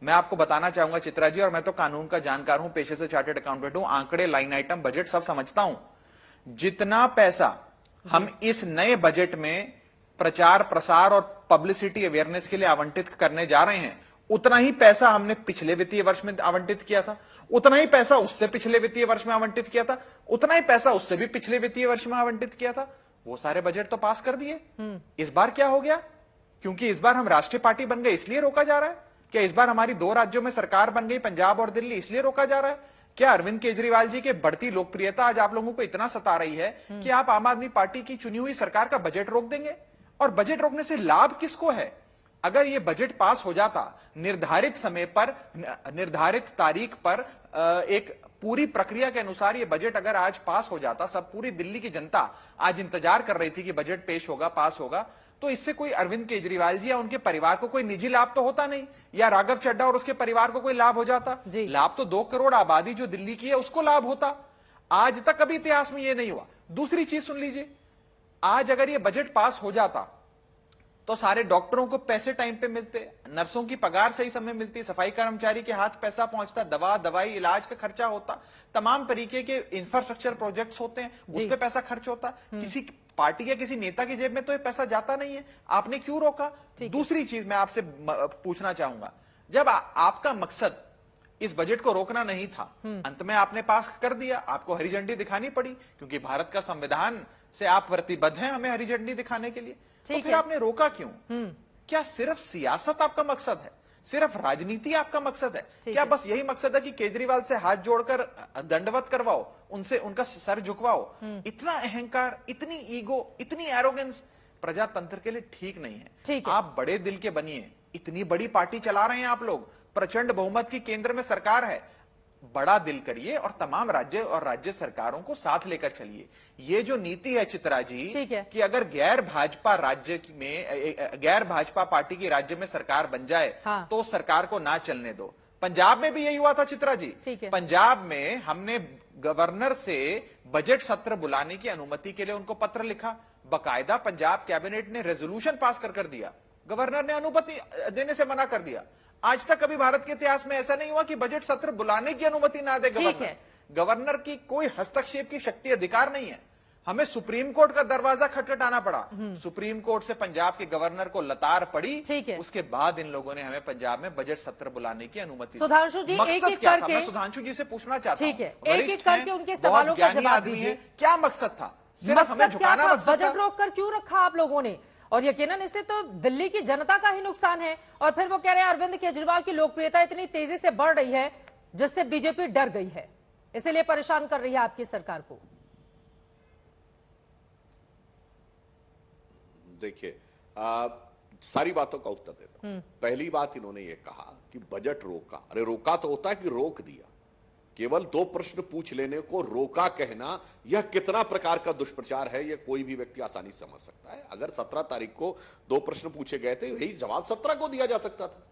मैं आपको बताना चाहूंगा चित्रा जी, और मैं तो कानून का जानकार हूं, पेशे से चार्टर्ड अकाउंटेंट हूं, आंकड़े, लाइन आइटम, बजट सब समझता हूं। जितना पैसा हम इस नए बजट में प्रचार, प्रसार और पब्लिसिटी अवेयरनेस के लिए आवंटित करने जा रहे हैं, उतना ही पैसा हमने पिछले वित्तीय वर्ष में आवंटित किया था, उतना ही पैसा उससे पिछले वित्तीय वर्ष में आवंटित किया था, उतना ही पैसा उससे भी पिछले वित्तीय वर्ष में आवंटित किया था। वो सारे बजट तो पास कर दिए। इस बार क्या हो गया? क्योंकि इस बार हम राष्ट्रीय पार्टी बन गए इसलिए रोका जा रहा है? क्या इस बार हमारी 2 राज्यों में सरकार बन गई, पंजाब और दिल्ली, इसलिए रोका जा रहा है? क्या अरविंद केजरीवाल जी के बढ़ती लोकप्रियता आज आप लोगों को इतना सता रही है कि आप आम आदमी पार्टी की चुनी हुई सरकार का बजट रोक देंगे? और बजट रोकने से लाभ किसको है? अगर ये बजट पास हो जाता निर्धारित समय पर, निर्धारित तारीख पर, एक पूरी प्रक्रिया के अनुसार ये बजट अगर आज पास हो जाता, सब पूरी दिल्ली की जनता आज इंतजार कर रही थी कि बजट पेश होगा, पास होगा, तो इससे कोई अरविंद केजरीवाल जी या उनके परिवार को कोई निजी लाभ तो होता नहीं, या राघव चड्ढा और उसके परिवार को कोई लाभ हो जाता। लाभ तो 2 करोड़ आबादी जो दिल्ली की है उसको लाभ होता। आज तक कभी इतिहास में ये नहीं हुआ। दूसरी चीज सुन लीजिए, आज अगर ये बजट पास हो जाता तो सारे डॉक्टरों को पैसे टाइम पे मिलते, नर्सों की पगार सही समय मिलती, सफाई कर्मचारी के हाथ पैसा पहुंचता, दवा, दवाई, इलाज का खर्चा होता, तमाम तरीके के इंफ्रास्ट्रक्चर प्रोजेक्ट्स होते हैं उस पे पैसा खर्च होता, पार्टी के किसी नेता की जेब में तो ये पैसा जाता नहीं है, आपने क्यों रोका? दूसरी चीज मैं आपसे पूछना चाहूंगा, जब आपका मकसद इस बजट को रोकना नहीं था, अंत में आपने पास कर दिया, आपको हरी झंडी दिखानी पड़ी क्योंकि भारत का संविधान से आप प्रतिबद्ध हैं हमें हरी झंडी दिखाने के लिए, तो फिर आपने रोका क्यों? क्या सिर्फ सियासत आपका मकसद है? सिर्फ राजनीति आपका मकसद है? क्या बस यही मकसद है कि केजरीवाल से हाथ जोड़कर दंडवत करवाओ, उनसे उनका सर झुकवाओ? इतना अहंकार, इतनी ईगो, इतनी एरोगेंस प्रजातंत्र के लिए ठीक नहीं है। आप बड़े दिल के बनिए, इतनी बड़ी पार्टी चला रहे हैं आप लोग, प्रचंड बहुमत की केंद्र में सरकार है, बड़ा दिल करिए और तमाम राज्य और राज्य सरकारों को साथ लेकर चलिए। ये जो नीति है चित्रा जी कि अगर गैर भाजपा पार्टी की राज्य में सरकार बन जाए तो सरकार को ना चलने दो। पंजाब में भी यही हुआ था चित्रा जी। पंजाब में हमने गवर्नर से बजट सत्र बुलाने की अनुमति के लिए उनको पत्र लिखा, बकायदा पंजाब कैबिनेट ने रेजोल्यूशन पास कर दिया, गवर्नर ने अनुमति देने से मना कर दिया। आज तक कभी भारत के इतिहास में ऐसा नहीं हुआ कि बजट सत्र बुलाने की अनुमति ना दे गवर्नर। गवर्नर की कोई हस्तक्षेप की शक्ति, अधिकार नहीं है। हमें सुप्रीम कोर्ट का दरवाजा खटखटाना पड़ा, सुप्रीम कोर्ट से पंजाब के गवर्नर को लतार पड़ी, उसके बाद इन लोगों ने हमें पंजाब में बजट सत्र बुलाने की अनुमति। सुधांशु जी एक एक करके, मैं सुधांशु जी से पूछना चाहता हूं, एक एक करके उनके सवालों का जवाब दीजिए। क्या मकसद था? सिर्फ हमें झुकाना मकसद था? बजट रोककर क्यों रखा आप लोगों ने? और यकीनन इससे तो दिल्ली की जनता का ही नुकसान है। और फिर वो कह रहे हैं अरविंद केजरीवाल की लोकप्रियता इतनी तेजी से बढ़ रही है जिससे बीजेपी डर गई है, इसीलिए परेशान कर रही है आपकी सरकार को। देखिए, सारी बातों का उत्तर देता हूं। पहली बात, इन्होंने ये कहा कि बजट रोका। अरे रोका तो होता है कि रोक दिया। केवल 2 प्रश्न पूछ लेने को रोका कहना, यह कितना प्रकार का दुष्प्रचार है, यह कोई भी व्यक्ति आसानी से समझ सकता है। अगर 17 तारीख को 2 प्रश्न पूछे गए थे, यही जवाब 17 को दिया जा सकता था।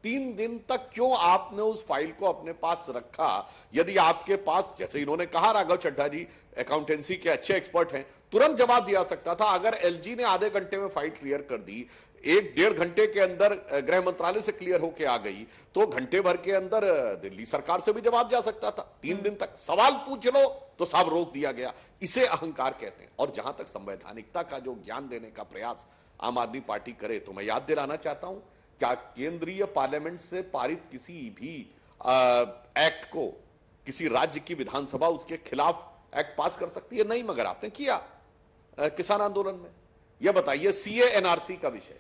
3 दिन तक क्यों आपने उस फाइल को अपने पास रखा? यदि आपके पास, जैसे इन्होंने कहा, राघव चड्ढा जी अकाउंटेंसी के अच्छे एक्सपर्ट हैं, तुरंत जवाब दिया सकता था। अगर एलजी ने आधे घंटे में फाइल क्लियर कर दी, 1-1.5 घंटे के अंदर गृह मंत्रालय से क्लियर होके आ गई, तो घंटे भर के अंदर दिल्ली सरकार से भी जवाब जा सकता था। 3 दिन तक सवाल पूछ लो तो सब रोक दिया गया। इसे अहंकार कहते हैं। और जहां तक संवैधानिकता का जो ज्ञान देने का प्रयास आम आदमी पार्टी करे, तो मैं याद दिलाना चाहता हूं, क्या केंद्रीय पार्लियामेंट से पारित किसी भी एक्ट को किसी राज्य की विधानसभा उसके खिलाफ एक्ट पास कर सकती है? नहीं, मगर आपने किया किसान आंदोलन में। यह बताइए, सीए एनआरसी का विषय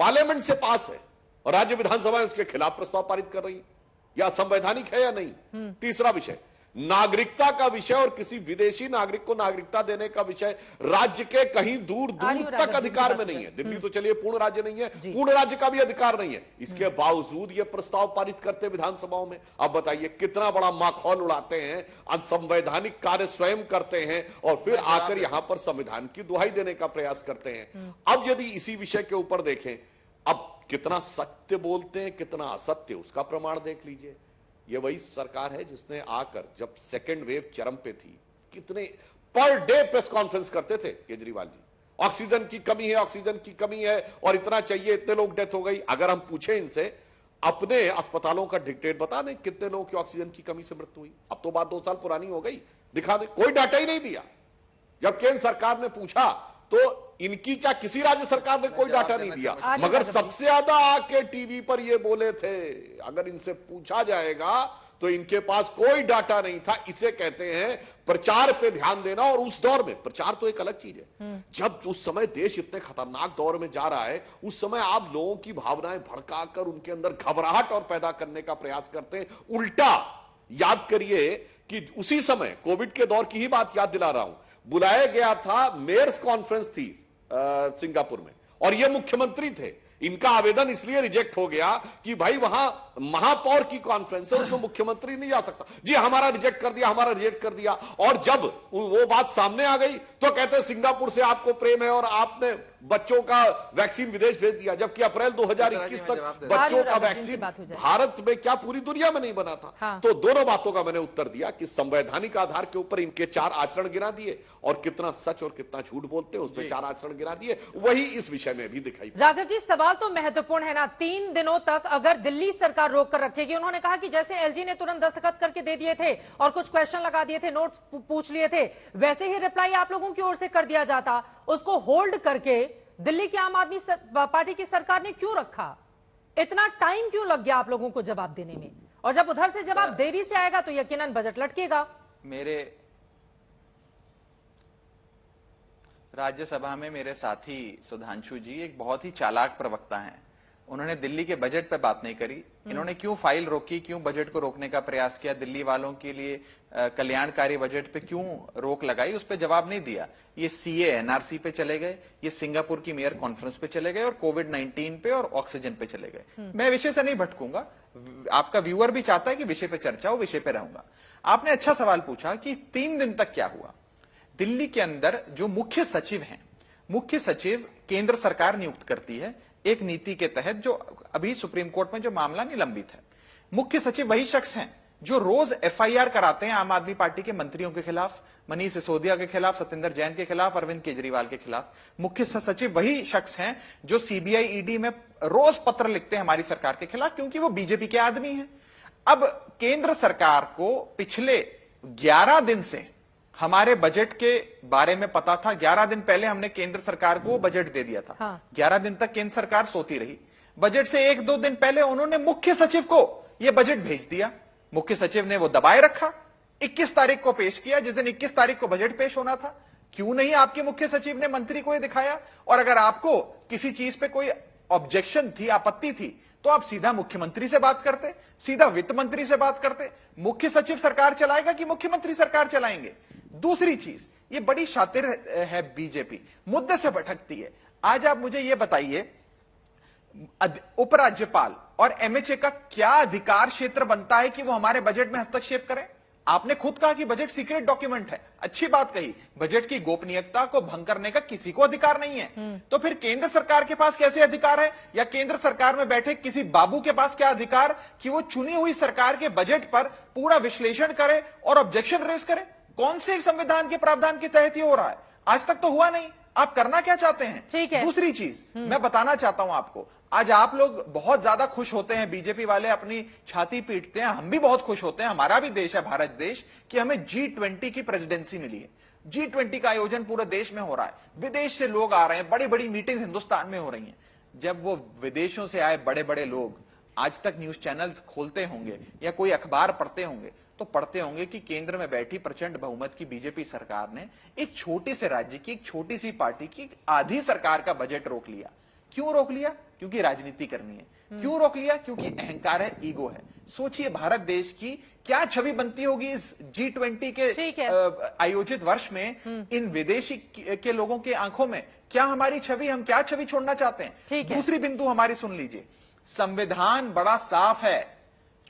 पार्लियामेंट से पास है और राज्य विधानसभा उसके खिलाफ प्रस्ताव पारित कर रही, या संवैधानिक है या नहीं? तीसरा विषय, नागरिकता का विषय और किसी विदेशी नागरिक को नागरिकता देने का विषय राज्य के कहीं दूर दूर तक अधिकार में नहीं है। दिल्ली तो चलिए पूर्ण राज्य नहीं है, पूर्ण राज्य का भी अधिकार नहीं है। इसके बावजूद यह प्रस्ताव पारित करते विधानसभाओं में। अब बताइए कितना बड़ा माखौल उड़ाते हैं, असंवैधानिक कार्य स्वयं करते हैं और फिर आकर यहां पर संविधान की दुहाई देने का प्रयास करते हैं। अब यदि इसी विषय के ऊपर देखें, अब कितना सत्य बोलते हैं, कितना असत्य, उसका प्रमाण देख लीजिए। ये वही सरकार है जिसने आकर, जब सेकेंड वेव चरम पे थी, कितने पर डे प्रेस कॉन्फ्रेंस करते थे केजरीवाल जी, ऑक्सीजन की कमी है, ऑक्सीजन की कमी है और इतना चाहिए, इतने लोग डेथ हो गई। अगर हम पूछे इनसे, अपने अस्पतालों का डिक्टेट बता दें कितने लोगों की ऑक्सीजन की कमी से मृत्यु हुई। अब तो बात 2 साल पुरानी हो गई, दिखा दे। कोई डाटा ही नहीं दिया। जब केंद्र सरकार ने पूछा तो इनकी क्या किसी राज्य सरकार ने कोई डाटा नहीं दिया, मगर सबसे ज्यादा आके टीवी पर ये बोले थे। अगर इनसे पूछा जाएगा तो इनके पास कोई डाटा नहीं था। इसे कहते हैं प्रचार पे ध्यान देना। और उस दौर में प्रचार तो एक अलग चीज है, जब उस समय देश इतने खतरनाक दौर में जा रहा है, उस समय आप लोगों की भावनाएं भड़काकर उनके अंदर घबराहट और पैदा करने का प्रयास करते हैं। उल्टा याद करिए कि उसी समय कोविड के दौर की ही बात याद दिला रहा हूं, बुलाया गया था, मेयर्स कॉन्फ्रेंस थी सिंगापुर में, और ये मुख्यमंत्री थे। इनका आवेदन इसलिए रिजेक्ट हो गया कि भाई वहां महापौर की कॉन्फ्रेंस है, उसमें मुख्यमंत्री नहीं जा सकता। जी हमारा रिजेक्ट कर दिया, हमारा रिजेक्ट कर दिया। और जब वो बात सामने आ गई तो कहते सिंगापुर से आपको प्रेम है और आपने बच्चों का वैक्सीन विदेश भेज दिया, जबकि अप्रैल 2021 तक बच्चों का वैक्सीन भारत में क्या पूरी दुनिया में नहीं बना था। तो दोनों बातों का मैंने उत्तर दिया कि संवैधानिक आधार के ऊपर इनके 4 आचरण गिना दिए और कितना सच और कितना झूठ बोलते हैं उसमें 4 आचरण गिना दिए। वही इस विषय में भी दिखाई। राघव जी, सवाल तो महत्वपूर्ण है ना, 3 दिनों तक अगर दिल्ली सरकार पर रोक कर रखेगी। उन्होंने कहा कि जैसे एलजी ने तुरंत दस्तखत करके दे दिए थे और कुछ क्वेश्चन लगा दिए थे, नोट्स पूछ लिए थे, वैसे ही रिप्लाई आप लोगों की ओर से कर दिया जाता। उसको होल्ड करके दिल्ली की आम आदमी पार्टी की सरकार ने क्यों रखा? इतना टाइम क्यों लग गया आप लोगों को जवाब देने में? और जब उधर से जवाब देरी से आएगा तो यकीनन बजट लटकेगा। मेरे राज्यसभा में मेरे साथी सुधांशु जी एक बहुत ही चालाक प्रवक्ता हैं। उन्होंने दिल्ली के बजट पे बात नहीं करी। इन्होंने क्यों फाइल रोकी, क्यों बजट को रोकने का प्रयास किया, दिल्ली वालों के लिए कल्याणकारी बजट पे क्यों रोक लगाई, उस पर जवाब नहीं दिया। ये सीए एनआरसी पे चले गए, ये सिंगापुर की मेयर कॉन्फ्रेंस पे चले गए और कोविड-19 पे और ऑक्सीजन पे चले गए। मैं विषय से नहीं भटकूंगा, आपका व्यूअर भी चाहता है कि विषय पे चर्चा हो, विषय पे रहूंगा। आपने अच्छा सवाल पूछा कि 3 दिन तक क्या हुआ। दिल्ली के अंदर जो मुख्य सचिव हैं, मुख्य सचिव केंद्र सरकार नियुक्त करती है एक नीति के तहत, जो अभी सुप्रीम कोर्ट में जो मामला निलंबित है। मुख्य सचिव वही शख्स हैं जो रोज एफआईआर कराते हैं आम आदमी पार्टी के मंत्रियों के खिलाफ, मनीष सिसोदिया के खिलाफ, सत्येंद्र जैन के खिलाफ, अरविंद केजरीवाल के खिलाफ। मुख्य सचिव वही शख्स हैं जो सीबीआई ईडी में रोज पत्र लिखते हैं हमारी सरकार के खिलाफ, क्योंकि वो बीजेपी के आदमी हैं। अब केंद्र सरकार को पिछले 11 दिन से हमारे बजट के बारे में पता था। 11 दिन पहले हमने केंद्र सरकार को बजट दे दिया था। हाँ। 11 दिन तक केंद्र सरकार सोती रही। बजट से 1-2 दिन पहले उन्होंने मुख्य सचिव को यह बजट भेज दिया। मुख्य सचिव ने वो दबाए रखा, 21 तारीख को पेश किया, जिस दिन 21 तारीख को बजट पेश होना था। क्यों नहीं आपके मुख्य सचिव ने मंत्री को यह दिखाया? और अगर आपको किसी चीज पे कोई ऑब्जेक्शन थी, आपत्ति थी, तो आप सीधा मुख्यमंत्री से बात करते, सीधा वित्त मंत्री से बात करते। मुख्य सचिव सरकार चलाएगा कि मुख्यमंत्री सरकार चलाएंगे? दूसरी चीज, ये बड़ी शातिर है बीजेपी, मुद्दे से भटकती है। आज आप मुझे ये बताइए, उपराज्यपाल और एमएचए का क्या अधिकार क्षेत्र बनता है कि वो हमारे बजट में हस्तक्षेप करें? आपने खुद कहा कि बजट सीक्रेट डॉक्यूमेंट है, अच्छी बात कही। बजट की गोपनीयता को भंग करने का किसी को अधिकार नहीं है। तो फिर केंद्र सरकार के पास कैसे अधिकार है, या केंद्र सरकार में बैठे किसी बाबू के पास क्या अधिकार कि वो चुनी हुई सरकार के बजट पर पूरा विश्लेषण करे और ऑब्जेक्शन रेज करे? कौन से संविधान के प्रावधान के तहत ये हो रहा है? आज तक तो हुआ नहीं। आप करना क्या चाहते हैं? ठीक है। दूसरी चीज मैं बताना चाहता हूं आपको, आज आप लोग बहुत ज्यादा खुश होते हैं, बीजेपी वाले अपनी छाती पीटते हैं, हम भी बहुत खुश होते हैं, हमारा भी देश है भारत देश, कि हमें G20 की प्रेसिडेंसी मिली है। G20 का आयोजन पूरे देश में हो रहा है, विदेश से लोग आ रहे हैं, बड़ी बड़ी मीटिंग हिंदुस्तान में हो रही हैं। जब वो विदेशों से आए बड़े बड़े लोग आज तक न्यूज चैनल खोलते होंगे या कोई अखबार पढ़ते होंगे, तो पढ़ते होंगे कि केंद्र में बैठी प्रचंड बहुमत की बीजेपी सरकार ने एक छोटे से राज्य की, एक छोटी सी पार्टी की आधी सरकार का बजट रोक लिया। क्यों रोक लिया? क्योंकि राजनीति करनी है। क्यों रोक लिया? क्योंकि अहंकार है, ईगो है। सोचिए भारत देश की क्या छवि बनती होगी इस G20 के आयोजित वर्ष में इन विदेशी के लोगों के आंखों में। क्या हमारी छवि, हम क्या छवि छोड़ना चाहते हैं? दूसरी बिंदु हमारी सुन लीजिए, संविधान बड़ा साफ है,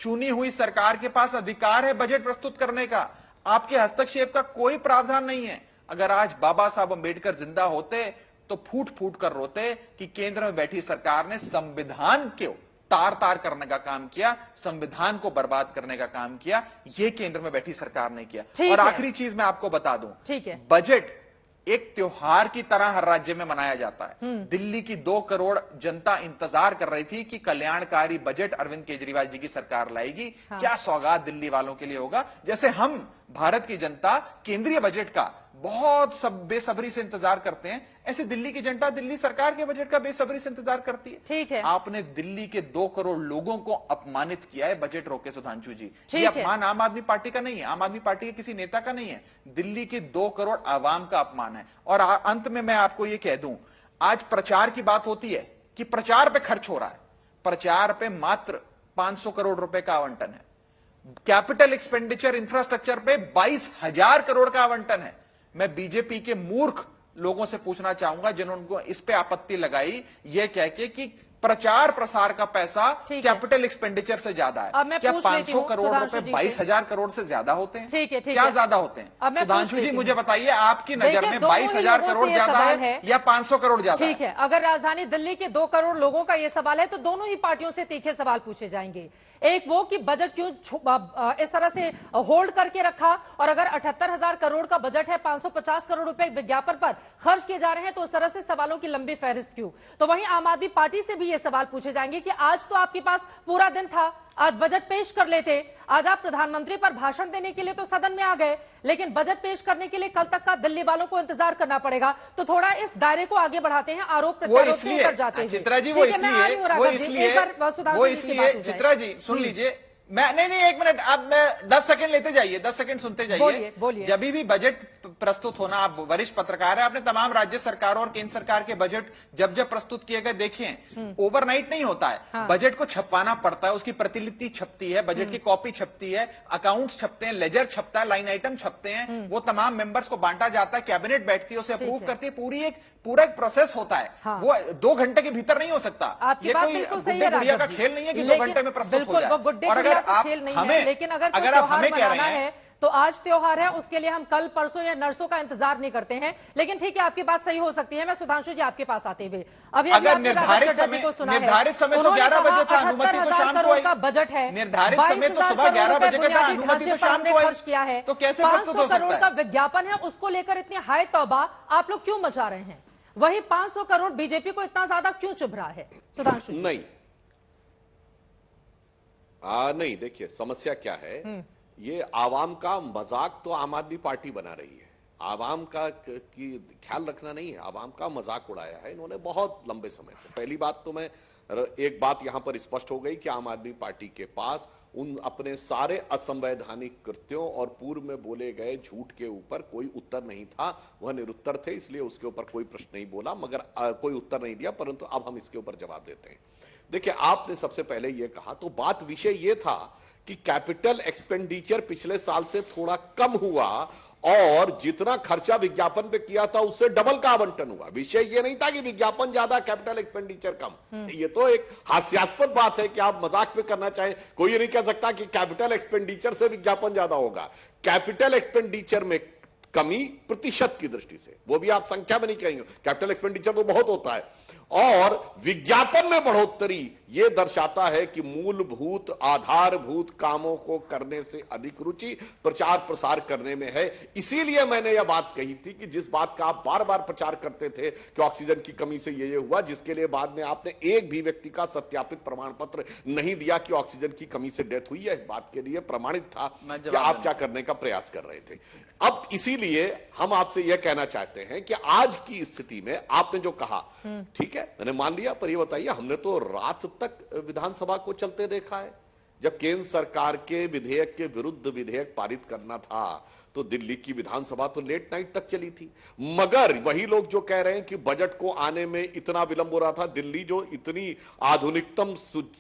चुनी हुई सरकार के पास अधिकार है बजट प्रस्तुत करने का, आपके हस्तक्षेप का कोई प्रावधान नहीं है। अगर आज बाबा साहब अंबेडकर जिंदा होते तो फूट फूट कर रोते कि केंद्र में बैठी सरकार ने संविधान को तार तार करने का काम किया, संविधान को बर्बाद करने का काम किया। ये केंद्र में बैठी सरकार ने किया। और आखिरी चीज मैं आपको बता दूं, ठीक है, बजट एक त्योहार की तरह हर राज्य में मनाया जाता है। दिल्ली की 2 करोड़ जनता इंतजार कर रही थी कि कल्याणकारी बजट अरविंद केजरीवाल जी की सरकार लाएगी। हाँ। क्या सौगात दिल्ली वालों के लिए होगा? जैसे हम भारत की जनता केंद्रीय बजट का बहुत बेसब्री से इंतजार करते हैं, ऐसे दिल्ली की जनता दिल्ली सरकार के बजट का बेसब्री से इंतजार करती है। ठीक है, आपने दिल्ली के 2 करोड़ लोगों को अपमानित किया है बजट रोके सुधांशु जी। ये अपमान आम आदमी पार्टी का नहीं है, आम आदमी पार्टी के किसी नेता का नहीं है, दिल्ली के 2 करोड़ आवाम का अपमान है। और अंत में मैं आपको ये कह दूं, आज प्रचार की बात होती है कि प्रचार पे खर्च हो रहा है, प्रचार पे मात्र 500 करोड़ रुपए का आवंटन है। कैपिटल एक्सपेंडिचर इंफ्रास्ट्रक्चर पे 22,000 करोड़ का आवंटन है। मैं बीजेपी के मूर्ख लोगों से पूछना चाहूंगा जिन्होंने इस पे आपत्ति लगाई, ये कह के कि प्रचार प्रसार का पैसा कैपिटल एक्सपेंडिचर से ज्यादा है। क्या 500 करोड़ रुपए 22,000 करोड़ से ज्यादा होते हैं? ठीक है, क्या ज्यादा होते हैं? सुधांशु जी मुझे बताइए, आपकी नजर में 22,000 करोड़ ज्यादा है या 500 करोड़ ज्यादा? ठीक है, अगर राजधानी दिल्ली के 2 करोड़ लोगों का यह सवाल है तो दोनों ही पार्टियों से तीखे सवाल पूछे जाएंगे। एक वो कि बजट क्यों इस तरह से होल्ड करके रखा, और अगर 78,000 करोड़ का बजट है, 550 करोड़ रुपए विज्ञापन पर खर्च किए जा रहे हैं, तो उस तरह से सवालों की लंबी फहरिस्त क्यों? तो वहीं आम आदमी पार्टी से भी ये सवाल पूछे जाएंगे कि आज तो आपके पास पूरा दिन था, आज बजट पेश कर लेते। आज आप प्रधानमंत्री पर भाषण देने के लिए तो सदन में आ गए, लेकिन बजट पेश करने के लिए कल तक का दिल्ली वालों को इंतजार करना पड़ेगा। तो थोड़ा इस दायरे को आगे बढ़ाते हैं, आरोप प्रत्यारोप से उतर जाते हैं। चित्रा जी, वो इसलिए चित्रा जी सुन लीजिए, मैं नहीं एक मिनट, अब मैं 10 सेकंड लेते जाइए, 10 सेकंड सुनते जाइए। बोलिए। जब भी बजट प्रस्तुत होना, आप वरिष्ठ पत्रकार हैं, आपने तमाम राज्य सरकारों और केंद्र सरकार के बजट जब प्रस्तुत किए गए देखें, ओवरनाइट नहीं होता है। हाँ। बजट को छपवाना पड़ता है, उसकी प्रतिलिपि छपती है, बजट की कॉपी छपती है, अकाउंट्स छपते हैं, लेजर छपता है, लाइन आइटम छपते हैं, वो तमाम मेंबर्स को बांटा जाता है, कैबिनेट बैठती है, उसे अप्रूव करती है, पूरा एक प्रोसेस होता है। हाँ। वो 2 घंटे के भीतर नहीं हो सकता। ये कोई गुड्डे गुड़िया का खेल नहीं है कि 2 घंटे में प्रस्तुत हो जाए। और अगर आप हमें, लेकिन अगर आप हमें कह रहे हैं तो आज त्योहार है, उसके लिए हम कल परसों या नरसों का इंतजार नहीं करते हैं। लेकिन ठीक है, आपकी बात सही हो सकती है। मैं सुधांशु जी आपके पास आते हुए अभी निर्धारित समय तो 11 बजे था, अनुमति तो शाम को आई। का बजट है, निर्धारित समय तो सुबह 11 बजे का था, अनुमति तो शाम को खर्च किया है, तो कैसे प्रस्तुत हो सकता है? 500 करोड़ का विज्ञापन है, उसको लेकर इतनी हाय तौबा आप लोग क्यों मचा रहे हैं? वही 500 करोड़ बीजेपी को इतना ज्यादा क्यों चुभ रहा है? सुधांशु नहीं नहीं, देखिए समस्या क्या है, ये आवाम का मजाक तो आम आदमी पार्टी बना रही है। आवाम का की ख्याल रखना नहीं है, आवाम का मजाक उड़ाया है इन्होंने बहुत लंबे समय से। पहली बात तो मैं एक बात यहां पर स्पष्ट हो गई कि आम आदमी पार्टी के पास उन अपने सारे असंवैधानिक कृत्यों और पूर्व में बोले गए झूठ के ऊपर कोई उत्तर नहीं था। वह निरुत्तर थे, इसलिए उसके ऊपर कोई प्रश्न नहीं बोला, मगर कोई उत्तर नहीं दिया। परंतु अब हम इसके ऊपर जवाब देते हैं। देखिए, आपने सबसे पहले यह कहा, तो बात विषय यह था कि कैपिटल एक्सपेंडिचर पिछले साल से थोड़ा कम हुआ और जितना खर्चा विज्ञापन पे किया था उससे डबल का आवंटन हुआ। विषय ये नहीं था कि विज्ञापन ज्यादा कैपिटल एक्सपेंडिचर कम। ये तो एक हास्यास्पद बात है कि आप मजाक में करना चाहें। कोई ये नहीं कह सकता कि कैपिटल एक्सपेंडिचर से विज्ञापन ज्यादा होगा। कैपिटल एक्सपेंडिचर में कमी प्रतिशत की दृष्टि से, वो भी आप संख्या में नहीं कहेंगे, कैपिटल एक्सपेंडिचर तो बहुत होता है, और विज्ञापन में बढ़ोतरी यह दर्शाता है कि मूलभूत आधारभूत कामों को करने से अधिक रुचि प्रचार प्रसार करने में है। इसीलिए मैंने यह बात कही थी कि जिस बात का आप बार बार प्रचार करते थे कि ऑक्सीजन की कमी से ये हुआ, जिसके लिए बाद में आपने एक भी व्यक्ति का सत्यापित प्रमाण पत्र नहीं दिया कि ऑक्सीजन की कमी से डेथ हुई है, इस बात के लिए प्रमाणित था कि आप क्या करने का प्रयास कर रहे थे। अब इसीलिए हम आपसे यह कहना चाहते हैं कि आज की स्थिति में आपने जो कहा ठीक है, मैंने मान लिया, पर यह बताइए, हमने तो रात तक विधानसभा को चलते देखा है। जब केंद्र सरकार के विधेयक के विरुद्ध विधेयक पारित करना था तो दिल्ली की विधानसभा तो लेट नाइट तक चली थी। मगर वही लोग जो कह रहे हैं कि बजट को आने में इतना विलंब हो रहा था, दिल्ली जो इतनी आधुनिकतम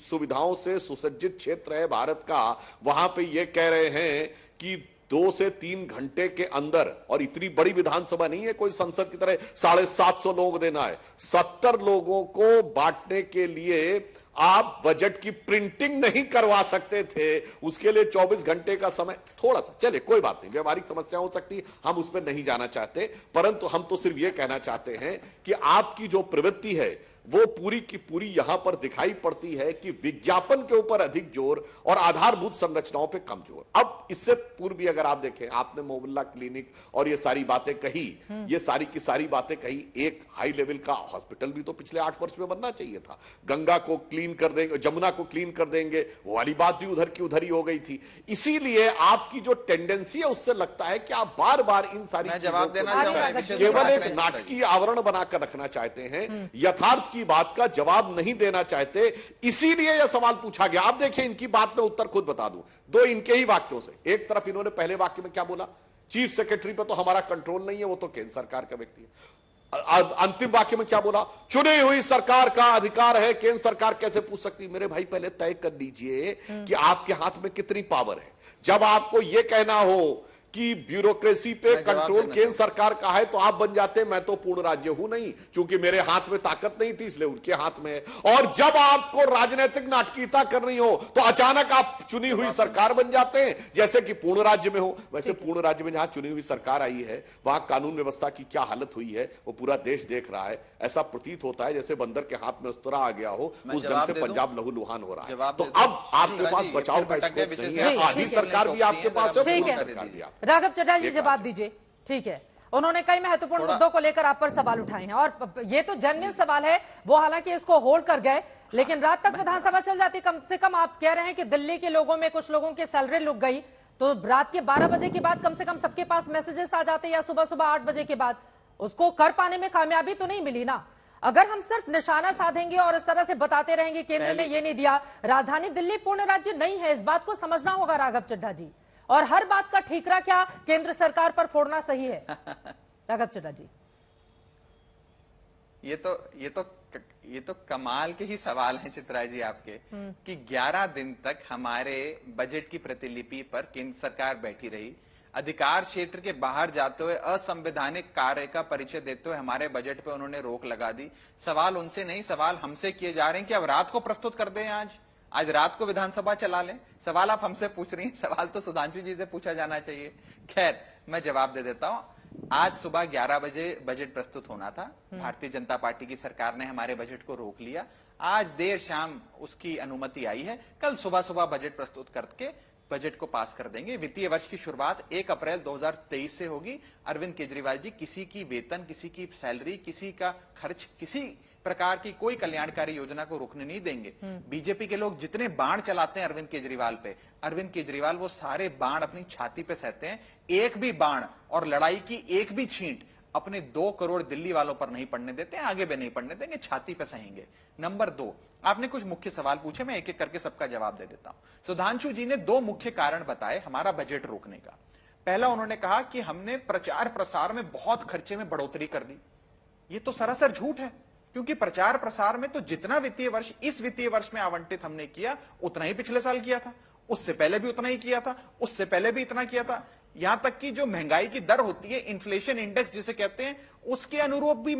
सुविधाओं से सुसज्जित क्षेत्र है भारत का, वहां पे ये कह रहे हैं कि 2 से 3 घंटे के अंदर, और इतनी बड़ी विधानसभा नहीं है कोई संसद की तरह 750 लोग देना है, 70 लोगों को बांटने के लिए आप बजट की प्रिंटिंग नहीं करवा सकते थे। उसके लिए 24 घंटे का समय, थोड़ा सा चले कोई बात नहीं, व्यवहारिक समस्या हो सकती है, हम उस पर नहीं जाना चाहते, परंतु हम तो सिर्फ यह कहना चाहते हैं कि आपकी जो प्रवृत्ति है वो पूरी की पूरी यहां पर दिखाई पड़ती है कि विज्ञापन के ऊपर अधिक जोर और आधारभूत संरचनाओं पे कम जोर। अब इससे पूर्व भी अगर आप देखें, आपने मोहल्ला क्लिनिक और ये सारी बातें कही, ये सारी की सारी बातें कही, एक हाई लेवल का हॉस्पिटल भी तो पिछले 8 वर्ष में बनना चाहिए था। गंगा को क्लीन कर देंगे, जमुना को क्लीन कर देंगे, वो वाली बात भी उधर की उधर ही हो गई थी। इसीलिए आपकी जो टेंडेंसी है उससे लगता है कि आप बार बार इन सारी जवाब देना केवल एक नाटकीय आवरण बनाकर रखना चाहते हैं, यथार्थ की बात का जवाब नहीं देना चाहते। इसीलिए यह सवाल पूछा गया। आप देखिए, इनकी बात में उत्तर खुद बता दूं, 2 इनके ही वाक्यों से। एक तरफ इन्होंने पहले वाक्य में क्या बोला, चीफ सेक्रेटरी पर तो हमारा कंट्रोल नहीं है, वो तो केंद्र सरकार का व्यक्ति है। अंतिम वाक्य में क्या बोला, चुनी हुई सरकार का अधिकार है, केंद्र सरकार कैसे पूछ सकती। मेरे भाई, पहले तय कर लीजिए कि आपके हाथ में कितनी पावर है। जब आपको यह कहना हो कि ब्यूरोक्रेसी पे कंट्रोल केंद्र सरकार का है तो आप बन जाते, मैं तो पूर्ण राज्य हूं नहीं, क्योंकि मेरे हाथ में ताकत नहीं थी, इसलिए उनके हाथ में है। और जब आपको राजनीतिक नाटकीयता करनी हो तो अचानक आप चुनी हुई सरकार बन जाते हैं, जैसे कि पूर्ण राज्य में हो। वैसे पूर्ण राज्य में जहां चुनी हुई सरकार आई है, वहां कानून व्यवस्था की क्या हालत हुई है वो पूरा देश देख रहा है। ऐसा प्रतीत होता है जैसे बंदर के हाथ में उस्तरा आ गया हो, उस ढंग से पंजाब लहूलुहान हो रहा है। तो अब आपके पास बचाव का स्कोप नहीं है, आधी सरकार भी आपके पास है, पूरी सरकार भी आपके। राघव चड्ढा जी जवाब दीजिए। ठीक है, उन्होंने कई महत्वपूर्ण मुद्दों को लेकर आप पर सवाल उठाए हैं और ये तो जेन्युइन सवाल है, वो हालांकि इसको होल्ड कर गए, लेकिन रात तक विधानसभा चल जाती। कम से कम आप कह रहे हैं कि दिल्ली के लोगों में कुछ लोगों की सैलरी लुक गई, तो रात के 12 बजे के बाद कम से कम सबके पास मैसेजेस आ जाते, या सुबह सुबह 8 बजे के बाद। उसको कर पाने में कामयाबी तो नहीं मिली ना। अगर हम सिर्फ निशाना साधेंगे और इस तरह से बताते रहेंगे केंद्र ने ये नहीं दिया। राजधानी दिल्ली पूर्ण राज्य नहीं है, इस बात को समझना होगा राघव चड्ढा जी। और हर बात का ठीकरा क्या केंद्र सरकार पर फोड़ना सही है? राघव चड्ढा जी, ये तो कमाल के ही सवाल हैं चित्रा जी आपके, कि 11 दिन तक हमारे बजट की प्रतिलिपि पर केंद्र सरकार बैठी रही, अधिकार क्षेत्र के बाहर जाते हुए असंवैधानिक कार्य का परिचय देते हुए हमारे बजट पे उन्होंने रोक लगा दी। सवाल उनसे नहीं, सवाल हमसे किए जा रहे हैं कि अब रात को प्रस्तुत कर दें, आज रात को विधानसभा चला लें। सवाल आप हमसे पूछ रही हैं, सवाल तो सुधांशु जी से पूछा जाना चाहिए। खैर, मैं जवाब दे देता हूं। आज सुबह 11 बजे बजट प्रस्तुत होना था। भारतीय जनता पार्टी की सरकार ने हमारे बजट को रोक लिया। आज देर शाम उसकी अनुमति आई है। कल सुबह सुबह बजट प्रस्तुत करके बजट को पास कर देंगे। वित्तीय वर्ष की शुरुआत 1 अप्रैल 2023 से होगी। अरविंद केजरीवाल जी किसी की वेतन, किसी की सैलरी, किसी का खर्च, किसी प्रकार की कोई कल्याणकारी योजना को रोकने नहीं देंगे। बीजेपी के लोग जितने बाण चलाते हैं अरविंद केजरीवाल पे, अरविंद केजरीवाल वो सारे बाण अपनी छाती पे सहते हैं। एक भी बाण और लड़ाई की एक भी छींट अपने 2 करोड़ दिल्ली वालों पर नहीं पड़ने देते, आगे भी नहीं पड़ने देंगे, छाती पे सहेंगे। नंबर 2, आपने कुछ मुख्य सवाल पूछे, मैं एक एक करके सबका जवाब दे देता हूं। सुधांशु जी ने 2 मुख्य कारण बताए हमारा बजट रोकने का। पहला, उन्होंने कहा कि हमने प्रचार प्रसार में बहुत खर्चे में बढ़ोतरी कर दी। ये तो सरासर झूठ है, क्योंकि प्रचार प्रसार में तो जितना वित्तीय वर्ष इस वित्तीय वर्ष में आवंटित हमने किया उतना ही पिछले साल किया था, उससे पहले भी उतना ही किया था, उससे पहले भी इतना किया था। यहां तक कि जो महंगाई की दर होती है, इन्फ्लेशन इंडेक्स जिसे कहते हैं, उसके अनुरूप भी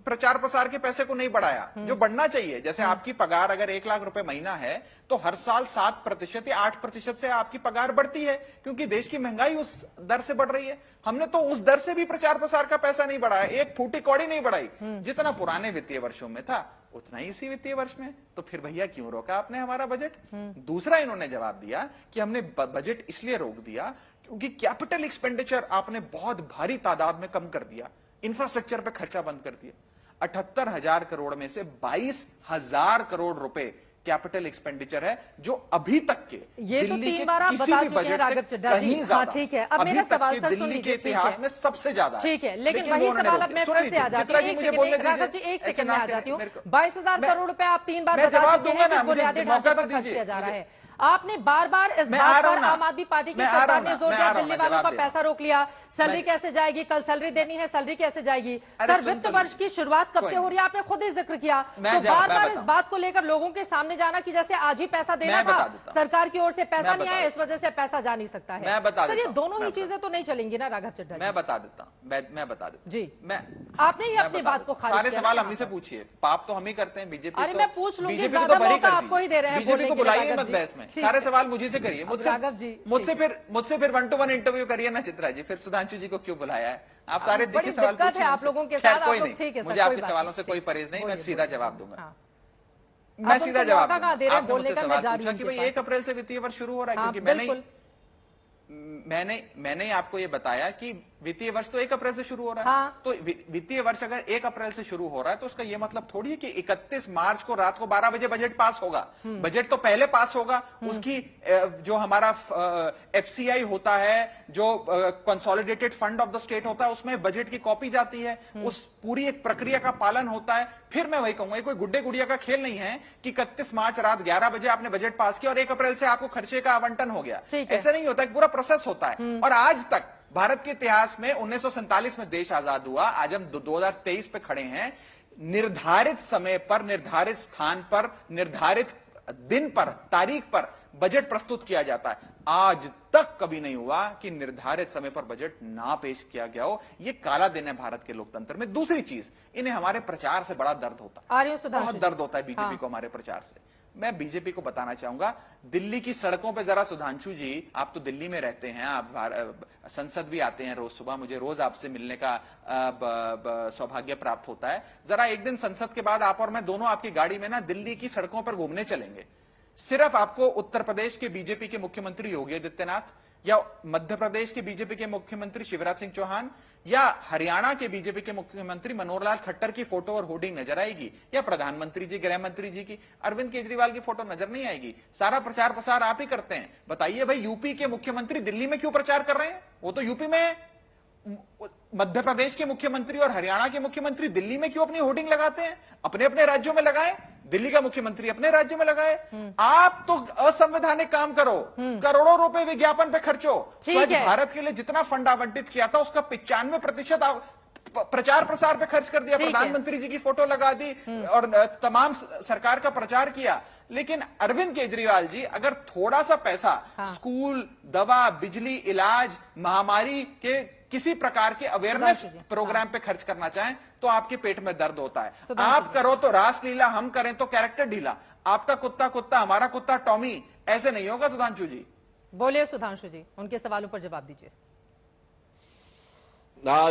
प्रचार प्रसार के पैसे को नहीं बढ़ाया जो बढ़ना चाहिए। जैसे आपकी पगार अगर 1 लाख रुपए महीना है तो हर साल 7% या 8% से आपकी पगार बढ़ती है, क्योंकि देश की महंगाई उस दर से बढ़ रही है। हमने तो उस दर से भी प्रचार प्रसार का पैसा नहीं बढ़ाया, एक फूटी कौड़ी नहीं बढ़ाई। जितना पुराने वित्तीय वर्षों में था उतना ही इसी वित्तीय वर्ष में। तो फिर भैया क्यों रोका आपने हमारा बजट? दूसरा, इन्होंने जवाब दिया कि हमने बजट इसलिए रोक दिया क्योंकि कैपिटल एक्सपेंडिचर आपने बहुत भारी तादाद में कम कर दिया, इंफ्रास्ट्रक्चर पे खर्चा बंद कर दिया। 78,000 करोड़ में से 22,000 करोड़ रुपए कैपिटल एक्सपेंडिचर है, जो अभी तक के ये तो 3 बार आप बता चुके हैं राघव चड्ढा जी। हाँ ठीक है, अब मेरा सवाल सर सुन लीजिए, इतिहास में सबसे ज्यादा ठीक है, लेकिन वही सवाल अब मैं फिर से आ जाती हूँ। राघव जी 1 सेकंड में आ जाती हूँ। 22,000 करोड़ रुपए आप 3 बार बता चुके हैं कि बुनियादी ढांचे पर खर्च किया जा रहा है। आपने बार बार इस बात पर आम आदमी पार्टी की सरकार ने जोर दिया, दिल्ली वालों का पैसा रोक लिया, सैलरी कैसे जाएगी, कल सैलरी देनी है, सैलरी कैसे जाएगी? सर, वित्त वर्ष की शुरुआत कब से हो रही है, आपने खुद ही जिक्र किया। तो बार बार इस बात को लेकर लोगों के सामने जाना कि जैसे आज ही पैसा देना था, सरकार की ओर से पैसा नहीं आया, इस वजह से पैसा जा नहीं सकता है। सर, ये दोनों ही चीजें तो नहीं चलेंगी ना राघव चड्ढा? मैं बता देता हूँ, मैं बता देता जी। आपने ही अपनी बात को खारिज किया। सारे सवाल हम ही से पूछिए, पाप तो हम ही करते हैं, बीजेपी। अरे मैं पूछ लूंगी, ज्यादा मौका आपको ही दे रहे हैं। बीजेपी को बुलाइए मत बहस में, सारे सवाल मुझे से करिए, मुझसे फिर 1-to-1 इंटरव्यू करिए ना चित्रा जी, फिर सुधांशु जी को क्यों बुलाया है? आप सारे दिक्कत सवाल पूछिए आप लोगों के साथ। कोई नहीं, मुझे आपके सवालों से कोई परहेज नहीं, मैं सीधा जवाब दूंगा। मैं सीधा जवाब दूंगा। आपने मुझसे सवाल पूछा कि भाई 1 अप्रैल से वित्तीय वर्ष शुरू हो रहा है, क्योंकि मैंने आपको ये बताया कि वित्तीय वर्ष तो 1 अप्रैल से शुरू हो रहा है। हाँ। तो वित्तीय वर्ष अगर 1 अप्रैल से शुरू हो रहा है तो उसका ये मतलब थोड़ी है कि 31 मार्च को रात को 12 बजे बजट पास होगा। बजट तो पहले पास होगा, उसकी जो हमारा FCI होता है, जो consolidated fund of the state होता है, उसमें बजट की कॉपी जाती है, उस पूरी एक प्रक्रिया का पालन होता है। फिर मैं वही कहूंगा, कोई गुड्डे गुड़िया का खेल नहीं है कि 31 मार्च रात 11 बजे आपने बजट पास किया और 1 अप्रैल से आपको खर्चे का आवंटन हो गया। ऐसा नहीं होता, एक पूरा प्रोसेस होता है। और आज तक भारत के इतिहास में 1947 में देश आजाद हुआ, आज हम 2023 पे खड़े हैं। निर्धारित समय पर, निर्धारित स्थान पर, निर्धारित दिन पर, तारीख पर बजट प्रस्तुत किया जाता है। आज तक कभी नहीं हुआ कि निर्धारित समय पर बजट ना पेश किया गया हो। ये काला दिन है भारत के लोकतंत्र में। दूसरी चीज, इन्हें हमारे प्रचार से बड़ा दर्द होता है, बहुत दर्द होता है बीजेपी को हमारे प्रचार से। मैं बीजेपी को बताना चाहूंगा, दिल्ली की सड़कों पे जरा सुधांशु जी, आप तो दिल्ली में रहते हैं, आप संसद भी आते हैं रोज सुबह, मुझे रोज आपसे मिलने का सौभाग्य प्राप्त होता है। जरा एक दिन संसद के बाद आप और मैं दोनों आपकी गाड़ी में ना दिल्ली की सड़कों पर घूमने चलेंगे। सिर्फ आपको उत्तर प्रदेश के बीजेपी के मुख्यमंत्री योगी आदित्यनाथ, या मध्य प्रदेश के बीजेपी के मुख्यमंत्री शिवराज सिंह चौहान या हरियाणा के बीजेपी के मुख्यमंत्री मनोहर लाल खट्टर की फोटो और होर्डिंग नजर आएगी, या प्रधानमंत्री जी, गृह मंत्री जी की, अरविंद केजरीवाल की फोटो नजर नहीं आएगी। सारा प्रचार प्रसार आप ही करते हैं। बताइए भाई, यूपी के मुख्यमंत्री दिल्ली में क्यों प्रचार कर रहे हैं? वो तो यूपी में है। मध्य प्रदेश के मुख्यमंत्री और हरियाणा के मुख्यमंत्री दिल्ली में क्यों अपनी होर्डिंग लगाते हैं? अपने अपने राज्यों में लगाए, दिल्ली का मुख्यमंत्री अपने राज्य में लगाए। आप तो असंवैधानिक काम करो, करोड़ों रुपए विज्ञापन पे खर्चो। स्वच्छ भारत के लिए जितना फंड आवंटित किया था उसका 95% प्रचार प्रसार पे खर्च कर दिया। प्रधानमंत्री जी की फोटो लगा दी और तमाम सरकार का प्रचार किया। लेकिन अरविंद केजरीवाल जी अगर थोड़ा सा पैसा स्कूल, दवा, बिजली, इलाज, महामारी के किसी प्रकार के अवेयरनेस प्रोग्राम पे खर्च करना चाहें तो आपके पेट में दर्द होता है। आप करो तो रासलीला, हम करें तो कैरेक्टर ढीला। आपका कुत्ता कुत्ता, हमारा कुत्ता टॉमी, ऐसे नहीं होगा। सुधांशु जी बोलिए। सुधांशु जी उनके सवालों पर जवाब दीजिए।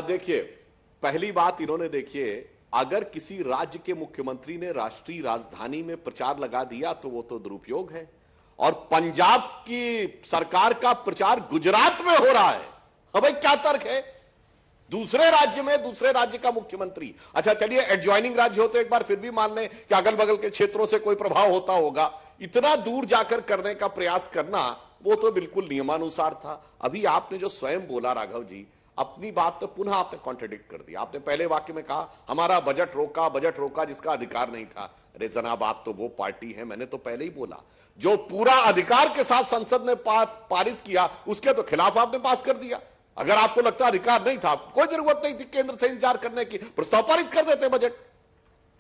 देखिए, पहली बात इन्होंने, देखिए, अगर किसी राज्य के मुख्यमंत्री ने राष्ट्रीय राजधानी में प्रचार लगा दिया तो वो तो दुरुपयोग है। और पंजाब की सरकार का प्रचार गुजरात में हो रहा है। अब भाई क्या तर्क है? दूसरे राज्य में दूसरे राज्य का मुख्यमंत्री, अच्छा चलिए एडजॉइनिंग राज्य हो तो एक बार फिर भी मान लें कि अगल बगल के क्षेत्रों से कोई प्रभाव होता होगा। इतना दूर जाकर करने का प्रयास करना वो तो बिल्कुल नियमानुसार था। अभी आपने जो स्वयं बोला राघव जी, अपनी बात तो पुनः आपने कॉन्ट्रडिक्ट कर दिया। आपने पहले वाक्य में कहा हमारा बजट रोका जिसका अधिकार नहीं था। अरे जनाब, आप तो वो पार्टी है, मैंने तो पहले ही बोला, जो पूरा अधिकार के साथ संसद ने पारित किया उसके तो खिलाफ आपने पास कर दिया। अगर आपको लगता अधिकार नहीं था, कोई जरूरत नहीं थी केंद्र से इंतजार करने की, प्रस्ताव पारित कर देते बजट।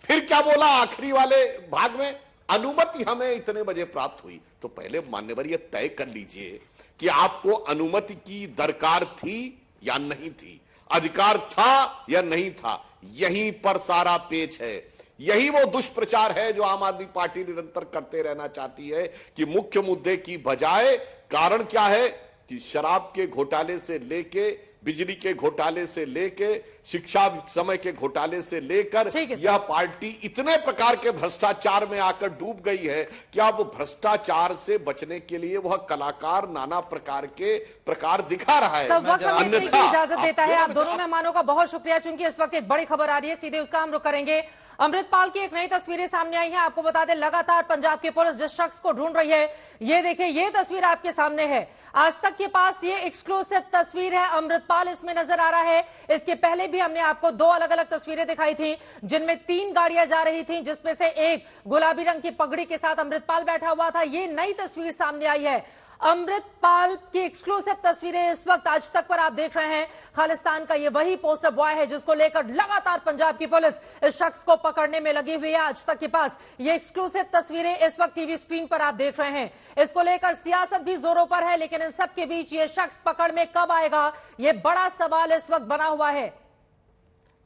फिर क्या बोला आखिरी वाले भाग में? अनुमति हमें इतने बजे प्राप्त हुई। तो पहले मान्यवर ये तय कर लीजिए कि आपको अनुमति की दरकार थी या नहीं थी, अधिकार था या नहीं था। यहीं पर सारा पेच है। यही वो दुष्प्रचार है जो आम आदमी पार्टी निरंतर करते रहना चाहती है कि मुख्य मुद्दे की बजाय कारण क्या है कि शराब के घोटाले से लेके, बिजली के घोटाले से लेके, शिक्षा समय के घोटाले से लेकर यह पार्टी इतने प्रकार के भ्रष्टाचार में आकर डूब गई है कि अब भ्रष्टाचार से बचने के लिए वह कलाकार नाना प्रकार के प्रकार दिखा रहा है। अन्यथा इजाजत देता है। आप दोनों मेहमानों का बहुत शुक्रिया। चूंकि इस वक्त एक बड़ी खबर आ रही है, सीधे उसका हम रुख करेंगे। अमृतपाल की एक नई तस्वीरें सामने आई हैं। आपको बता दें, लगातार पंजाब की पुलिस जिस शख्स को ढूंढ रही है, ये देखिए, ये तस्वीर आपके सामने है। आज तक के पास ये एक्सक्लूसिव तस्वीर है, अमृतपाल इसमें नजर आ रहा है। इसके पहले भी हमने आपको 2 अलग अलग तस्वीरें दिखाई थी जिनमें 3 गाड़ियां जा रही थी, जिसमें से एक गुलाबी रंग की पगड़ी के साथ अमृतपाल बैठा हुआ था। ये नई तस्वीर सामने आई है। अमृतपाल की एक्सक्लूसिव तस्वीरें इस वक्त आज तक पर आप देख रहे हैं। खालिस्तान का ये वही पोस्टर बॉय है जिसको लेकर लगातार पंजाब की पुलिस इस शख्स को पकड़ने में लगी हुई है। आज तक के पास ये एक्सक्लूसिव तस्वीरें इस वक्त टीवी स्क्रीन पर आप देख रहे हैं। इसको लेकर सियासत भी जोरों पर है, लेकिन इन सब के बीच ये शख्स पकड़ में कब आएगा, ये बड़ा सवाल इस वक्त बना हुआ है।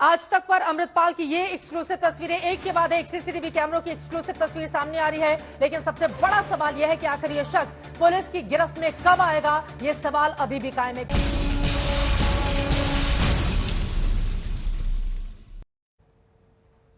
आज तक पर अमृतपाल की ये एक्सक्लूसिव तस्वीरें एक के बाद एक सीसीटीवी कैमरों की एक्सक्लूसिव तस्वीर सामने आ रही है, लेकिन सबसे बड़ा सवाल यह है कि आखिर ये शख्स पुलिस की गिरफ्त में कब आएगा, ये सवाल अभी भी कायम है।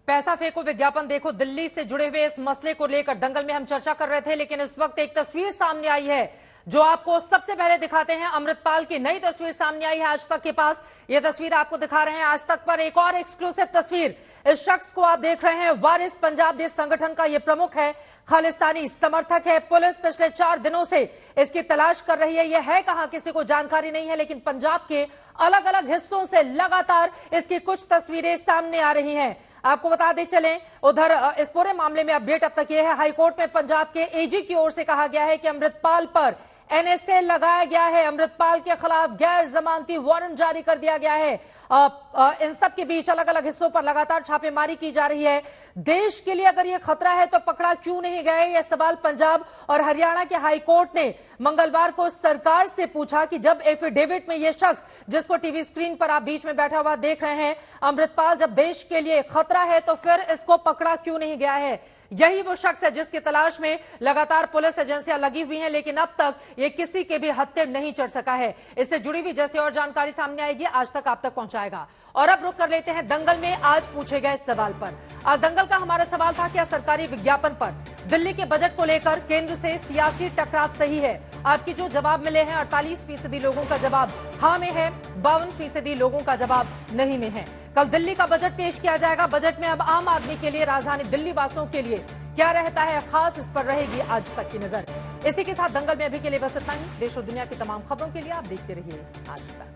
पैसा फेंको विज्ञापन देखो, दिल्ली से जुड़े हुए इस मसले को लेकर दंगल में हम चर्चा कर रहे थे, लेकिन इस वक्त एक तस्वीर सामने आई है जो आपको सबसे पहले दिखाते हैं। अमृतपाल की नई तस्वीर सामने आई है आज तक के पास। यह तस्वीर आपको दिखा रहे हैं। आज तक पर एक और एक्सक्लूसिव तस्वीर, इस शख्स को आप देख रहे हैं, वारिस पंजाब देश संगठन का यह प्रमुख है, खालिस्तानी समर्थक है। पुलिस पिछले 4 दिनों से इसकी तलाश कर रही है। यह है कहां, किसी को जानकारी नहीं है, लेकिन पंजाब के अलग अलग हिस्सों से लगातार इसकी कुछ तस्वीरें सामने आ रही हैं। आपको बता दें चलें, उधर इस पूरे मामले में अपडेट अब तक यह है, हाईकोर्ट में पंजाब के एजी की ओर से कहा गया है कि अमृतपाल पर एनएसए लगाया गया है, अमृतपाल के खिलाफ गैर जमानती वारंट जारी कर दिया गया है। इन सब के बीच अलग अलग हिस्सों पर लगातार छापेमारी की जा रही है। देश के लिए अगर यह खतरा है तो पकड़ा क्यों नहीं गए, यह सवाल पंजाब और हरियाणा के हाईकोर्ट ने मंगलवार को सरकार से पूछा कि जब एफिडेविट में यह शख्स, जिसको टीवी स्क्रीन पर आप बीच में बैठा हुआ देख रहे हैं, अमृतपाल जब देश के लिए खतरा है तो फिर इसको पकड़ा क्यों नहीं गया है। यही वो शख्स है जिसकी तलाश में लगातार पुलिस एजेंसियां लगी हुई हैं, लेकिन अब तक ये किसी के भी हत्थे नहीं चढ़ सका है। इससे जुड़ी हुई जैसे और जानकारी सामने आएगी आज तक आप तक पहुंचाएगा। और अब रुक कर लेते हैं दंगल में आज पूछे गए सवाल पर। आज दंगल का हमारा सवाल था, क्या सरकारी विज्ञापन पर दिल्ली के बजट को लेकर केंद्र से सियासी टकराव सही है? आपकी जो जवाब मिले हैं 48% लोगों का जवाब हाँ में है, 52% लोगों का जवाब नहीं में है। कल दिल्ली का बजट पेश किया जाएगा। बजट में अब आम आदमी के लिए, राजधानी दिल्ली वासियों के लिए क्या रहता है खास, इस पर रहेगी आज तक की नजर। इसी के साथ दंगल में अभी के लिए बस इतना ही। देश और दुनिया की तमाम खबरों के लिए आप देखते रहिए आज तक।